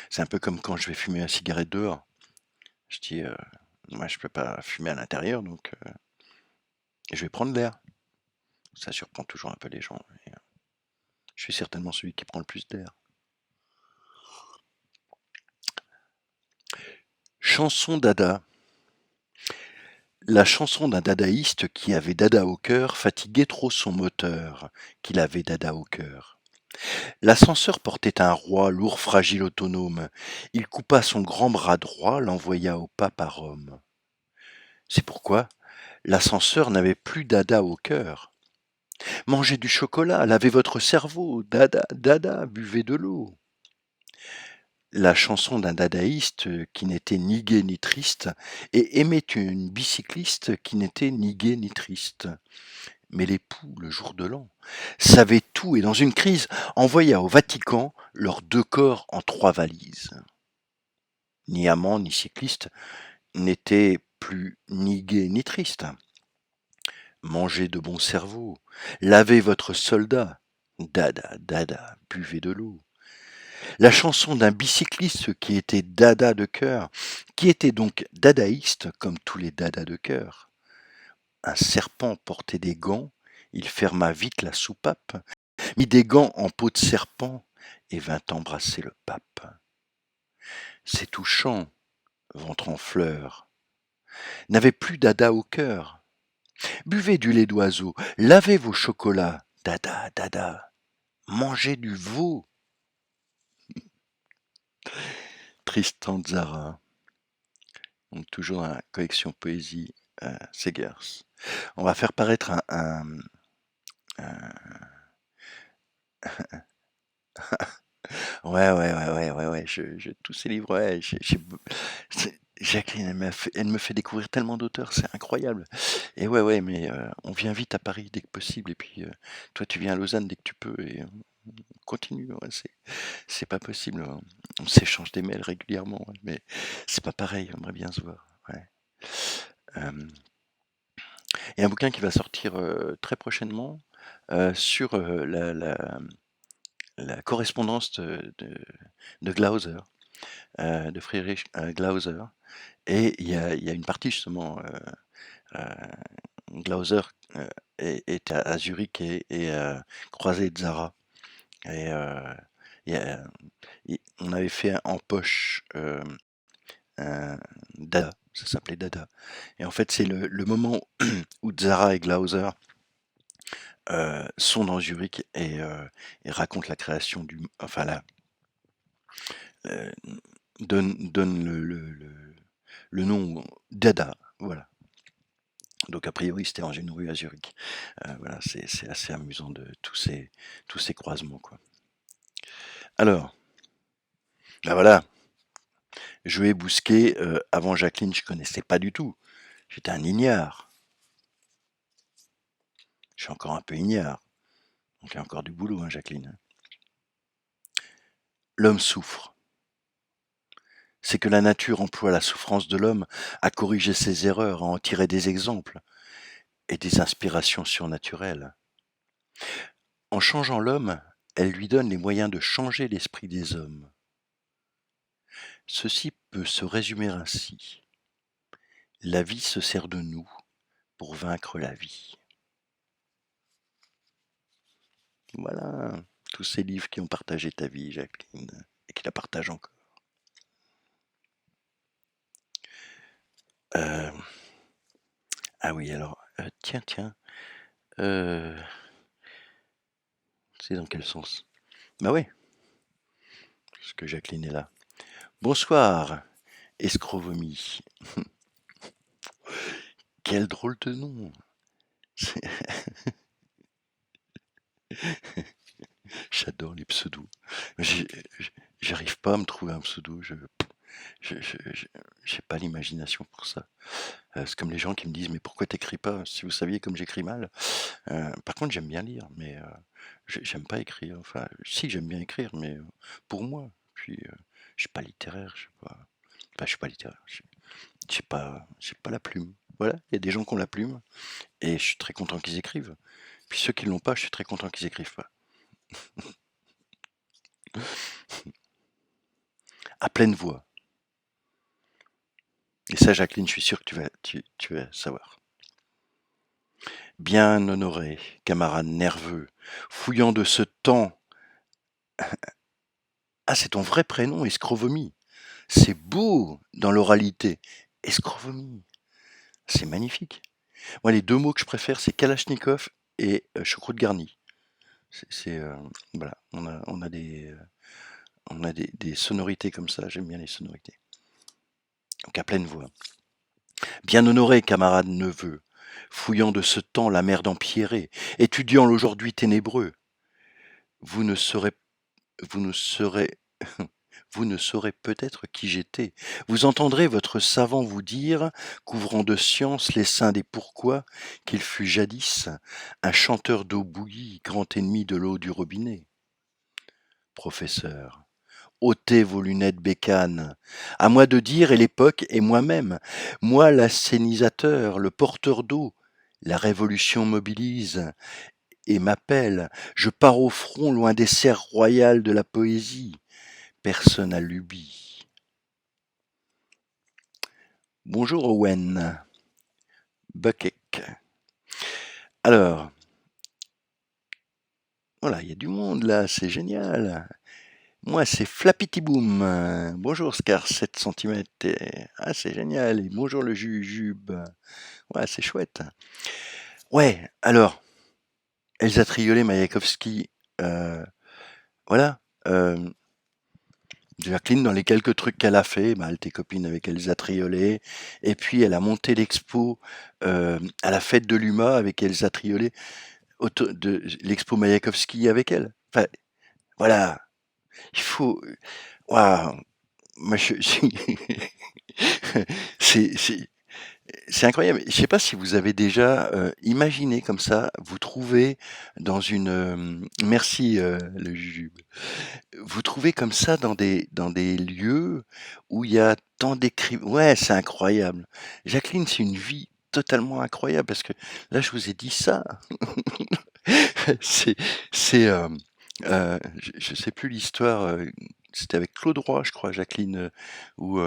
[SPEAKER 1] C'est un peu comme quand je vais fumer la cigarette dehors. Je dis, moi je peux pas fumer à l'intérieur, donc je vais prendre l'air. Ça surprend toujours un peu les gens. Et, je suis certainement celui qui prend le plus d'air. Chanson dada. La chanson d'un dadaïste qui avait dada au cœur fatiguait trop son moteur, qu'il avait dada au cœur. L'ascenseur portait un roi, lourd, fragile, autonome. Il coupa son grand bras droit, l'envoya au pape à Rome. C'est pourquoi l'ascenseur n'avait plus dada au cœur. Mangez du chocolat, lavez votre cerveau, dada, dada, buvez de l'eau. La chanson d'un dadaïste qui n'était ni gai ni triste et aimait une bicycliste qui n'était ni gai ni triste. Mais l'époux, le jour de l'an, savait tout et dans une crise envoya au Vatican leurs deux corps en trois valises. Ni amant ni cycliste n'était plus ni gai ni triste. Mangez de bons cerveaux, lavez votre soldat, dada, dada, buvez de l'eau. La chanson d'un bicycliste qui était dada de cœur, qui était donc dadaïste comme tous les dadas de cœur. Un serpent portait des gants, il ferma vite la soupape, mit des gants en peau de serpent et vint embrasser le pape. C'est touchant, ventre en fleurs, n'avait plus dada au cœur. Buvez du lait d'oiseau, lavez vos chocolats, dada, dada, mangez du veau. Tristan Tzara, donc toujours dans la collection poésie Segers. On va faire paraître un- ouais, tous ces livres, ouais, Jacqueline, elle me fait découvrir tellement d'auteurs, c'est incroyable. Et ouais, mais on vient vite à Paris dès que possible, et puis toi tu viens à Lausanne dès que tu peux, et on continue, ouais, c'est pas possible, hein. On s'échange des mails régulièrement, ouais, mais c'est pas pareil, on aimerait bien se voir. Ouais. Euh, et un bouquin qui va sortir très prochainement sur la correspondance de Glauser, de Friedrich Glauser. Et il y a une partie justement, Glauser est à Zurich et croisé Zara. Et il y a- on avait fait en poche un Dada, ça s'appelait Dada. Et en fait, c'est le moment où Zara et Glauser sont dans Zurich et racontent la création enfin euh, donne le nom Dada, voilà. Donc a priori c'était dans une rue à Zurich. Voilà, c'est assez amusant de tous ces croisements quoi. Alors, ben voilà, Joé Bousquet, avant Jacqueline, je connaissais pas du tout. J'étais un ignare. Je suis encore un peu ignare. Donc il y a encore du boulot, hein, Jacqueline. L'homme souffre. C'est que la nature emploie la souffrance de l'homme à corriger ses erreurs, à en tirer des exemples et des inspirations surnaturelles. En changeant l'homme, elle lui donne les moyens de changer l'esprit des hommes. Ceci peut se résumer ainsi. La vie se sert de nous pour vaincre la vie. Voilà, tous ces livres qui ont partagé ta vie, Jacqueline, et qui la partagent encore. Euh, ah oui, alors, tiens, euh, c'est dans quel sens? Bah ouais, parce que Jacqueline est là. Bonsoir, escrovomi. Quel drôle de nom. C'est- J'adore les pseudos. J'ai- J'arrive pas à me trouver un pseudo. J'ai pas l'imagination pour ça. C'est comme les gens qui me disent mais pourquoi t'écris pas? Si vous saviez comme j'écris mal. Par contre j'aime bien lire, mais j'aime pas écrire. Enfin, si j'aime bien écrire, mais pour moi. Puis je suis pas littéraire, je sais pas. Enfin, je suis pas littéraire. J'ai pas la plume. Voilà, il y a des gens qui ont la plume et je suis très content qu'ils écrivent. Puis ceux qui l'ont pas, je suis très content qu'ils écrivent pas. À pleine voix. Et ça, Jacqueline, je suis sûr que tu vas savoir. Bien honoré, camarade nerveux, fouillant de ce temps. Ah, c'est ton vrai prénom, Escrovomi. C'est beau dans l'oralité. Escrovomi. C'est magnifique. Moi, les deux mots que je préfère, c'est Kalachnikov et choucroute garnie. Voilà, on a des sonorités comme ça. J'aime bien les sonorités. Donc à pleine voix. Bien honoré, camarade neveu, fouillant de ce temps la mer d'empierré, étudiant l'aujourd'hui ténébreux, vous ne saurez, vous ne saurez, vous ne saurez peut-être qui j'étais. Vous entendrez votre savant vous dire, couvrant de science les seins des pourquoi, qu'il fut jadis un chanteur d'eau bouillie, grand ennemi de l'eau du robinet. Professeur, ôtez vos lunettes bécanes. À moi de dire, et l'époque, et moi-même, moi l'assainisateur, le porteur d'eau, la révolution mobilise et m'appelle. Je pars au front loin des serres royales de la poésie. Personne à lubie. Bonjour Owen. Buckek. Alors, voilà, il y a du monde là, c'est génial. Moi, c'est Flappity Boom. Bonjour Scar, 7 centimètres. Ah, c'est génial. Et bonjour le jujube. Ouais, c'est chouette. Ouais, alors, Elsa Triolet, Mayakovsky, voilà. Jacqueline, dans les quelques trucs qu'elle a fait, bah, elle était copine avec Elsa Triolet, et puis elle a monté l'expo à la fête de l'UMA avec Elsa Triolet, de l'expo Mayakovsky avec elle. Enfin, voilà, il faut. Waouh, moi c'est c'est incroyable. Je ne sais pas si vous avez déjà imaginé comme ça, vous trouvez dans une merci le jujube. Vous trouvez comme ça dans des lieux où il y a tant d'écrits. Ouais, c'est incroyable. Jacqueline, c'est une vie totalement incroyable parce que là, je vous ai dit ça. C'est, je sais plus l'histoire. C'était avec Claude Roy, je crois, Jacqueline, où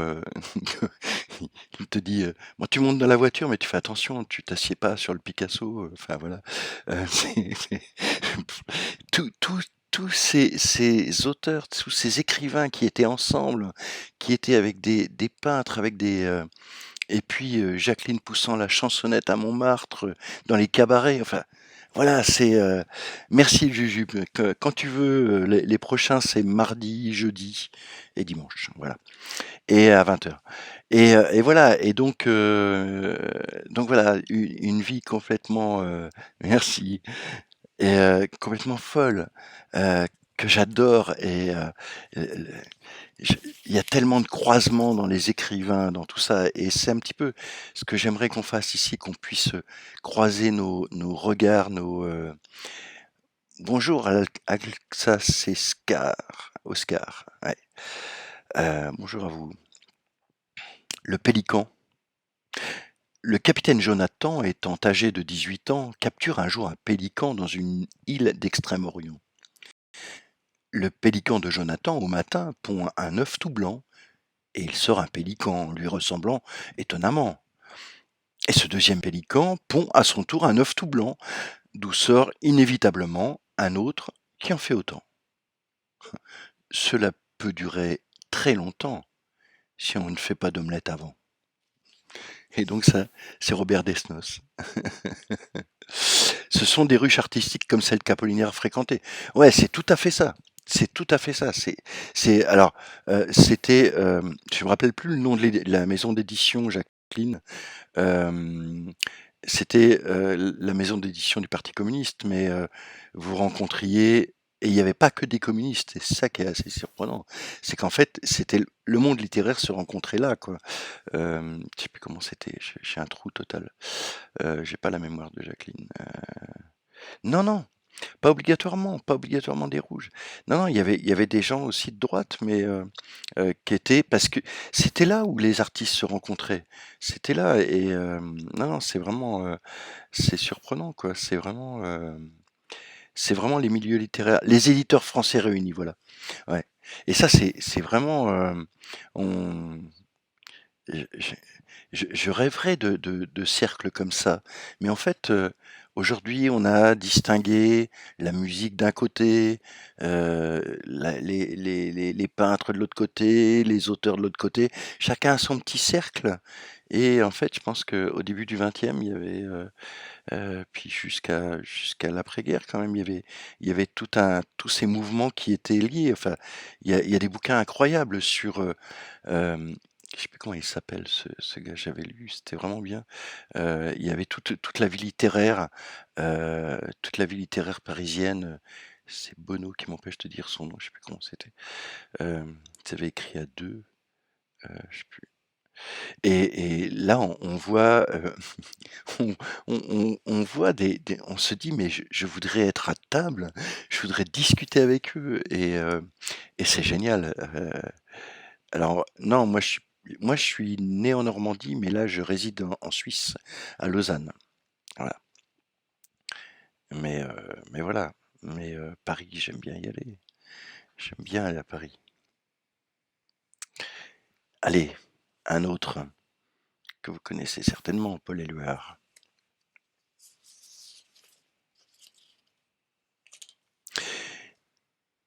[SPEAKER 1] il te dit bon, tu montes dans la voiture, mais tu fais attention, tu t'assieds pas sur le Picasso. Enfin voilà. Tout, tout, tous ces auteurs, tous ces écrivains qui étaient ensemble, qui étaient avec des peintres, avec des et puis Jacqueline poussant la chansonnette à Montmartre, dans les cabarets. Enfin, voilà, c'est merci Jujube. Quand tu veux, les prochains c'est mardi, jeudi et dimanche. Voilà, et à 20h. Et voilà. Et donc voilà, une vie complètement merci et complètement folle, heu, que j'adore et le je il y a tellement de croisements dans les écrivains, dans tout ça et c'est un petit peu ce que j'aimerais qu'on fasse ici, qu'on puisse, croiser nos regards, bonjour Alexa, c'est Oscar, ouais, bonjour à vous. Le pélican. Le capitaine Jonathan, étant âgé de 18 ans, capture un jour un pélican dans une île d'Extrême-Orient. Le pélican de Jonathan, au matin, pond un œuf tout blanc, et il sort un pélican lui ressemblant étonnamment. Et ce deuxième pélican pond à son tour un œuf tout blanc, d'où sort inévitablement un autre qui en fait autant. Cela peut durer très longtemps si on ne fait pas d'omelette avant. Et donc ça, c'est Robert Desnos. Ce sont des ruches artistiques comme celle qu'Apollinaire fréquentait. Ouais, c'est tout à fait ça. C'est tout à fait ça. Alors, c'était, je me rappelle plus le nom de la maison d'édition Jacqueline. Euh, C'était la maison d'édition du Parti communiste, mais vous rencontriez, et il n'y avait pas que des communistes, et c'est ça qui est assez surprenant. C'est qu'en fait, c'était le monde littéraire se rencontrait là, quoi. Je sais plus comment c'était, j'ai un trou total. J'ai pas la mémoire de Jacqueline. Non, non, pas obligatoirement des rouges. Non, non, il y avait des gens aussi de droite, mais qui étaient parce que c'était là où les artistes se rencontraient. C'était là et non, non, c'est vraiment, c'est surprenant, quoi. C'est vraiment les milieux littéraires, les éditeurs français réunis, voilà. Ouais. Et ça, c'est vraiment, on je je rêverais de cercles comme ça. Mais en fait, aujourd'hui, on a distingué la musique d'un côté, les peintres de l'autre côté, les auteurs de l'autre côté. Chacun a son petit cercle. Et en fait, je pense qu'au début du 20e, il y avait, puis jusqu'à l'après-guerre quand même, il y avait tous ces mouvements qui étaient liés. Enfin, il y a des bouquins incroyables sur, je sais plus comment il s'appelle ce gars, j'avais lu, c'était vraiment bien. Il y avait toute la vie littéraire parisienne. C'est Bono qui m'empêche de dire son nom, je sais plus comment c'était. Il avait écrit à deux, je sais plus. Et là, on voit, on voit on se dit, mais je voudrais être à table, je voudrais discuter avec eux, et c'est génial. Alors, non, moi, je suis né en Normandie, mais là, je réside en Suisse, à Lausanne. Voilà. Mais voilà. Mais Paris, j'aime bien y aller. J'aime bien aller à Paris. Allez, un autre que vous connaissez certainement, Paul Éluard.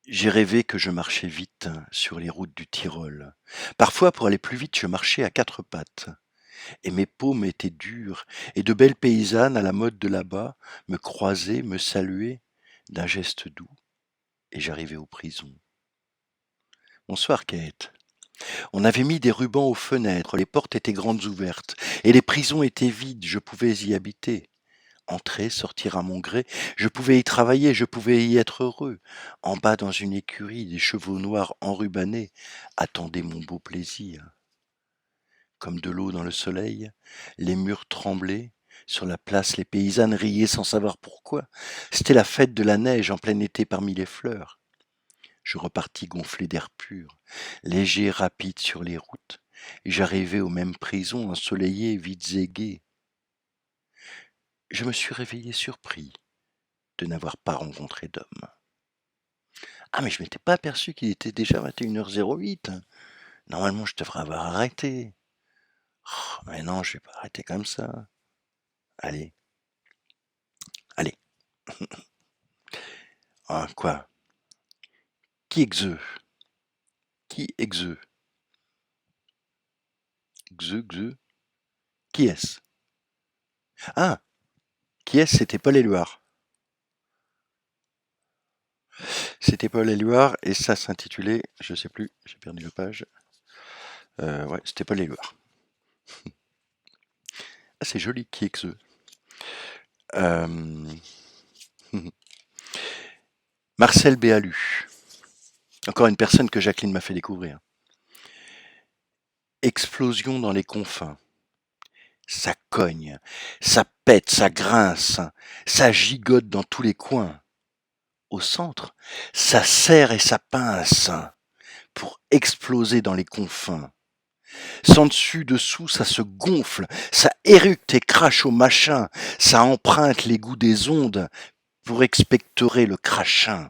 [SPEAKER 1] J'ai rêvé que je marchais vite sur les routes du Tyrol. Parfois, pour aller plus vite, je marchais à quatre pattes. Et mes paumes étaient dures, et de belles paysannes à la mode de là-bas me croisaient, me saluaient d'un geste doux, et j'arrivais aux prisons. Bonsoir, Kate. On avait mis des rubans aux fenêtres, les portes étaient grandes ouvertes, et les prisons étaient vides, je pouvais y habiter. Entrer, sortir à mon gré, je pouvais y travailler, je pouvais y être heureux. En bas dans une écurie, des chevaux noirs enrubannés attendaient mon beau plaisir. Comme de l'eau dans le soleil, les murs tremblaient, sur la place les paysannes riaient sans savoir pourquoi. C'était la fête de la neige en plein été parmi les fleurs. Je repartis gonflé d'air pur, léger, rapide sur les routes, et j'arrivai aux mêmes prisons ensoleillées, vides et gaies. Je me suis réveillé surpris de n'avoir pas rencontré d'homme. Ah, mais je m'étais pas aperçu qu'il était déjà 21h08. Normalement, je devrais avoir arrêté. Oh, mais non, je vais pas arrêter comme ça. Allez, allez. Ah, quoi? Qui exeu? Qui exeu? Xeu, xeu? Qui est-ce? Ah, qui est-ce? C'était Paul Éluard. C'était Paul Éluard et ça s'intitulait, je sais plus, j'ai perdu la page. Ouais, c'était Paul Éluard. Ah, c'est joli, qui exeu. Euh... Marcel Béalu. Encore une personne que Jacqueline m'a fait découvrir. Explosion dans les confins. Ça cogne, ça pète, ça grince, ça gigote dans tous les coins. Au centre, ça serre et ça pince pour exploser dans les confins. Sans dessus, dessous, ça se gonfle, ça éructe et crache au machin, ça emprunte les goûts des ondes pour expectorer le crachin.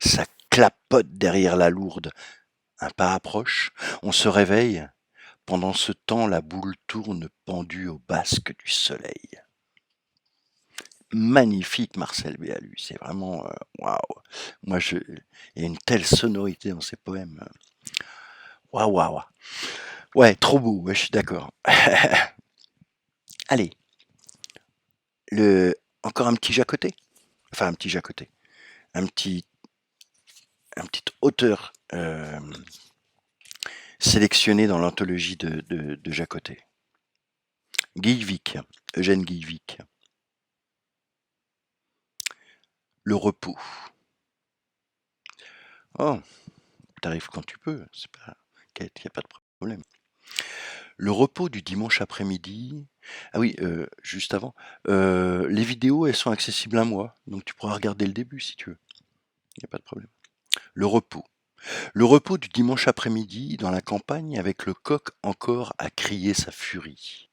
[SPEAKER 1] Ça clapote derrière la lourde. Un pas approche, on se réveille. Pendant ce temps, la boule tourne pendue au basque du soleil. magnifique, Marcel Béalu. C'est vraiment, waouh! Moi, il y a une telle sonorité dans ses poèmes. Waouh, waouh, waouh. Ouais, trop beau, ouais, je suis d'accord. Allez, encore un petit Jacoté. Enfin, un petit Jacoté. Un petit, un petit auteur sélectionné dans l'anthologie de Jacoté. Guillevic, Eugène Guillevic. Le repos. Oh, t'arrives quand tu peux, c'est pas, y a pas de problème. Le repos du dimanche après-midi. Ah oui, juste avant. Les vidéos, elles sont accessibles à moi, donc tu pourras regarder le début si tu veux. Y a pas de problème. Le repos. Le repos du dimanche après-midi dans la campagne avec le coq encore à crier sa furie.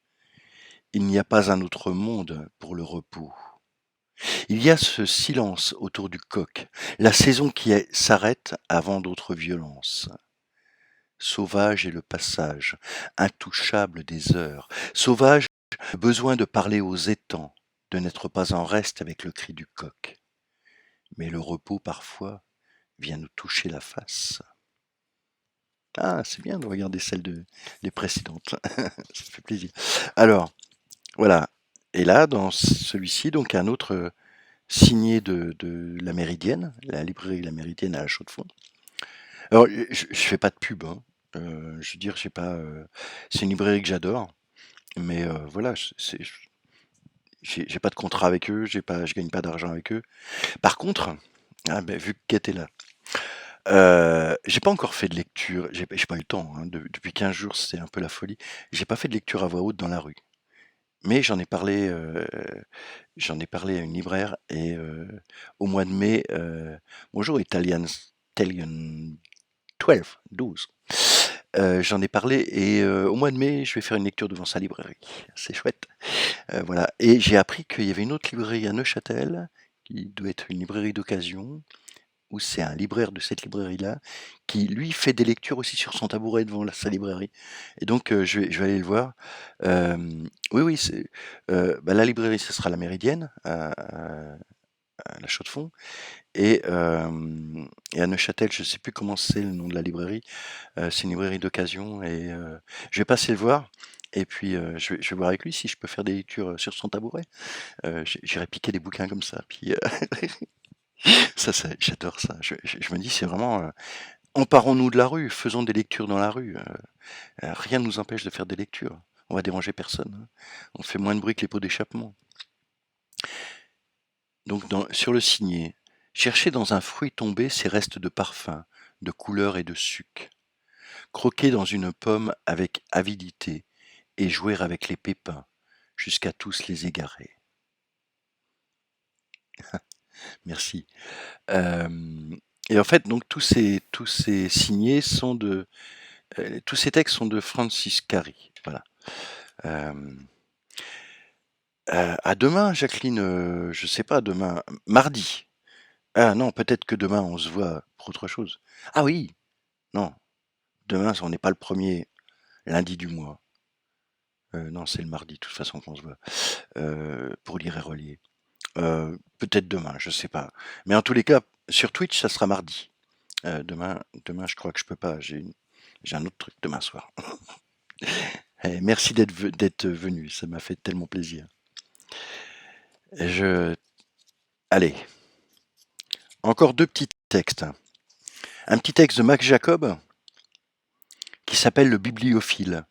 [SPEAKER 1] Il n'y a pas un autre monde pour le repos. Il y a ce silence autour du coq, la saison s'arrête avant d'autres violences. Sauvage est le passage, intouchable des heures. Sauvage, le besoin de parler aux étangs, de n'être pas en reste avec le cri du coq. Mais le repos, parfois, vient nous toucher la face. Ah, c'est bien de regarder les précédentes. Ça fait plaisir. Alors, voilà. Et là, dans celui-ci, donc un autre signé de La Méridienne, la librairie La Méridienne à La Chaux-de-Fonds. Alors, je fais pas de pub, hein. Je veux dire, j'ai pas. C'est une librairie que j'adore, mais voilà, j'ai pas de contrat avec eux, je gagne pas d'argent avec eux. Par contre, ah ben, vu que Kate est là, j'ai pas encore fait de lecture. J'ai pas eu le temps, hein. Depuis 15 jours, c'était un peu la folie. J'ai pas fait de lecture à voix haute dans la rue. Mais j'en ai parlé à une libraire et au mois de mai, bonjour Italian 12. J'en ai parlé et au mois de mai, je vais faire une lecture devant sa librairie. C'est chouette. Voilà. Et j'ai appris qu'il y avait une autre librairie à Neuchâtel, qui doit être une librairie d'occasion, où c'est un libraire de cette librairie-là, qui lui fait des lectures aussi sur son tabouret devant sa librairie. Et donc je vais aller le voir. Oui, oui, bah, la librairie, ce sera la Méridienne, à La Chaux-de-Fonds. Et à Neuchâtel, je ne sais plus comment c'est le nom de la librairie. C'est une librairie d'occasion et je vais passer le voir. Et puis je vais voir avec lui si je peux faire des lectures sur son tabouret. J'irai piquer des bouquins comme ça. Puis j'adore ça. Je me dis, c'est vraiment. Emparons-nous de la rue, faisons des lectures dans la rue. Rien ne nous empêche de faire des lectures. On va déranger personne, hein. On fait moins de bruit que les pots d'échappement. Donc sur le signet, chercher dans un fruit tombé ses restes de parfum, de couleur et de suc. Croquer dans une pomme avec avidité et jouer avec les pépins jusqu'à tous les égarer. Merci. Et en fait, donc tous ces signés sont tous ces textes sont de Francis Carey. Voilà. À demain, Jacqueline. Je sais pas, demain, mardi. Ah non, peut-être que demain on se voit pour autre chose. Ah oui, non, demain on n'est pas le premier lundi du mois. Non, c'est le mardi, de toute façon qu'on se voit. Pour lire et relier. Peut-être demain, je sais pas. Mais en tous les cas, sur Twitch, ça sera mardi. Demain, je crois que je peux pas. J'ai un autre truc demain soir. Merci d'être venu, ça m'a fait tellement plaisir. Allez, encore deux petits textes. Un petit texte de Max Jacob qui s'appelle Le bibliophile.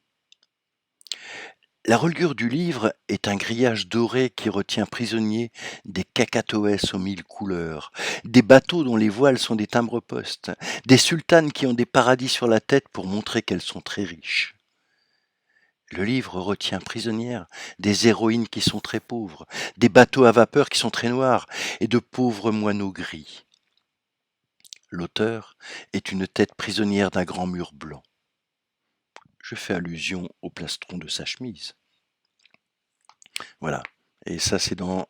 [SPEAKER 1] La reliure du livre est un grillage doré qui retient prisonniers des cacatoès aux mille couleurs, des bateaux dont les voiles sont des timbres-postes, des sultanes qui ont des paradis sur la tête pour montrer qu'elles sont très riches. Le livre retient prisonnières des héroïnes qui sont très pauvres, des bateaux à vapeur qui sont très noirs et de pauvres moineaux gris. L'auteur est une tête prisonnière d'un grand mur blanc. Je fais allusion au plastron de sa chemise. Voilà. Et ça, c'est dans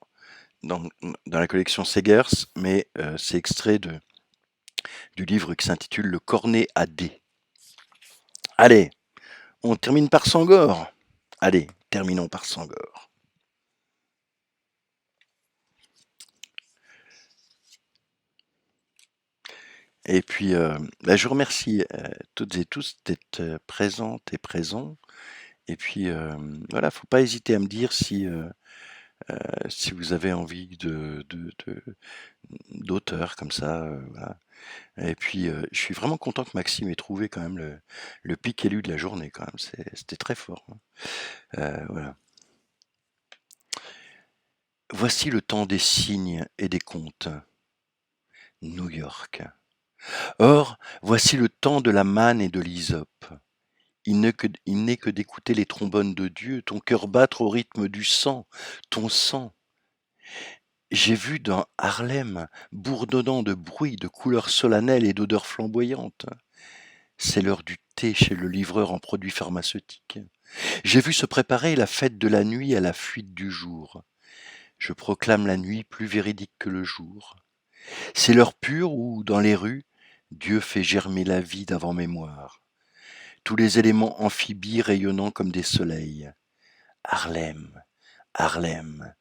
[SPEAKER 1] la collection Segers, mais c'est extrait du livre qui s'intitule Le cornet à dés. Allez, on termine par Sangor. Allez, terminons par Sangor. Et puis, bah, je vous remercie, toutes et tous d'être, présentes et présents. Et puis, voilà, faut pas hésiter à me dire si vous avez envie de d'auteurs comme ça, voilà. Et puis, je suis vraiment content que Maxime ait trouvé quand même le pic élu de la journée quand même. C'était très fort, hein. Voilà. Voici le temps des signes et des contes. New York. Or, voici le temps de la manne et de l'hysope. Il n'est que d'écouter les trombones de Dieu, ton cœur battre au rythme du sang, ton sang. J'ai vu dans Harlem, bourdonnant de bruit, de couleurs solennelles et d'odeurs flamboyantes. C'est l'heure du thé chez le livreur en produits pharmaceutiques. J'ai vu se préparer la fête de la nuit à la fuite du jour. Je proclame la nuit plus véridique que le jour. C'est l'heure pure où, dans les rues, Dieu fait germer la vie d'avant-mémoire. Tous les éléments amphibies rayonnant comme des soleils. Harlem, Harlem.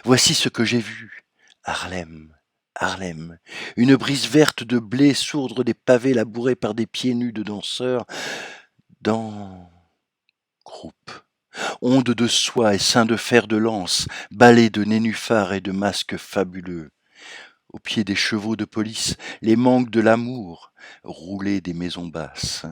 [SPEAKER 1] Voici ce que j'ai vu. Harlem, Harlem. Une brise verte de blé sourdre des pavés labourés par des pieds nus de danseurs dans groupe. Ondes de soie et seins de fer de lance, balais de nénuphars et de masques fabuleux. Au pied des chevaux de police, les manques de l'amour, rouler des maisons basses.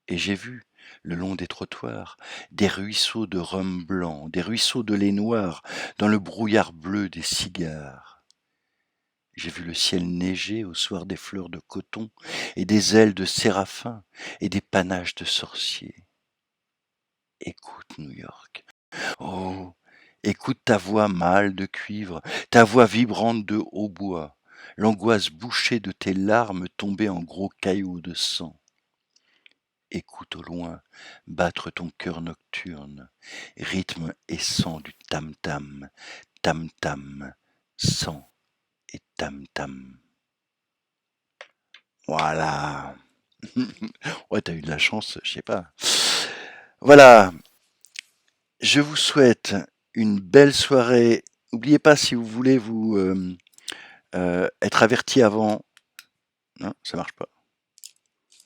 [SPEAKER 1] Et j'ai vu, le long des trottoirs, des ruisseaux de rhum blanc, des ruisseaux de lait noir, dans le brouillard bleu des cigares. J'ai vu le ciel neiger au soir des fleurs de coton, et des ailes de séraphin, et des panaches de sorciers. Écoute, New York. Oh, écoute ta voix mâle de cuivre, ta voix vibrante de hautbois, l'angoisse bouchée de tes larmes tombées en gros cailloux de sang. Écoute au loin battre ton cœur nocturne, rythme et sang du tam-tam, tam-tam, sang et tam-tam. Voilà. Ouais, t'as eu de la chance, je sais pas. Voilà, je vous souhaite une belle soirée. N'oubliez pas, si vous voulez vous être averti avant. Non, ça marche pas.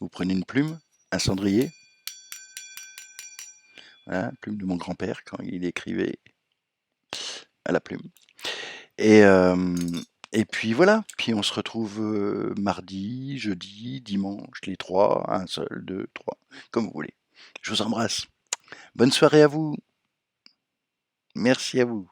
[SPEAKER 1] Vous prenez une plume, un cendrier, voilà, plume de mon grand-père quand il écrivait à la plume. Et, et puis voilà, puis on se retrouve mardi, jeudi, dimanche, les trois, un seul, deux, trois, comme vous voulez. Je vous embrasse. Bonne soirée à vous. Merci à vous.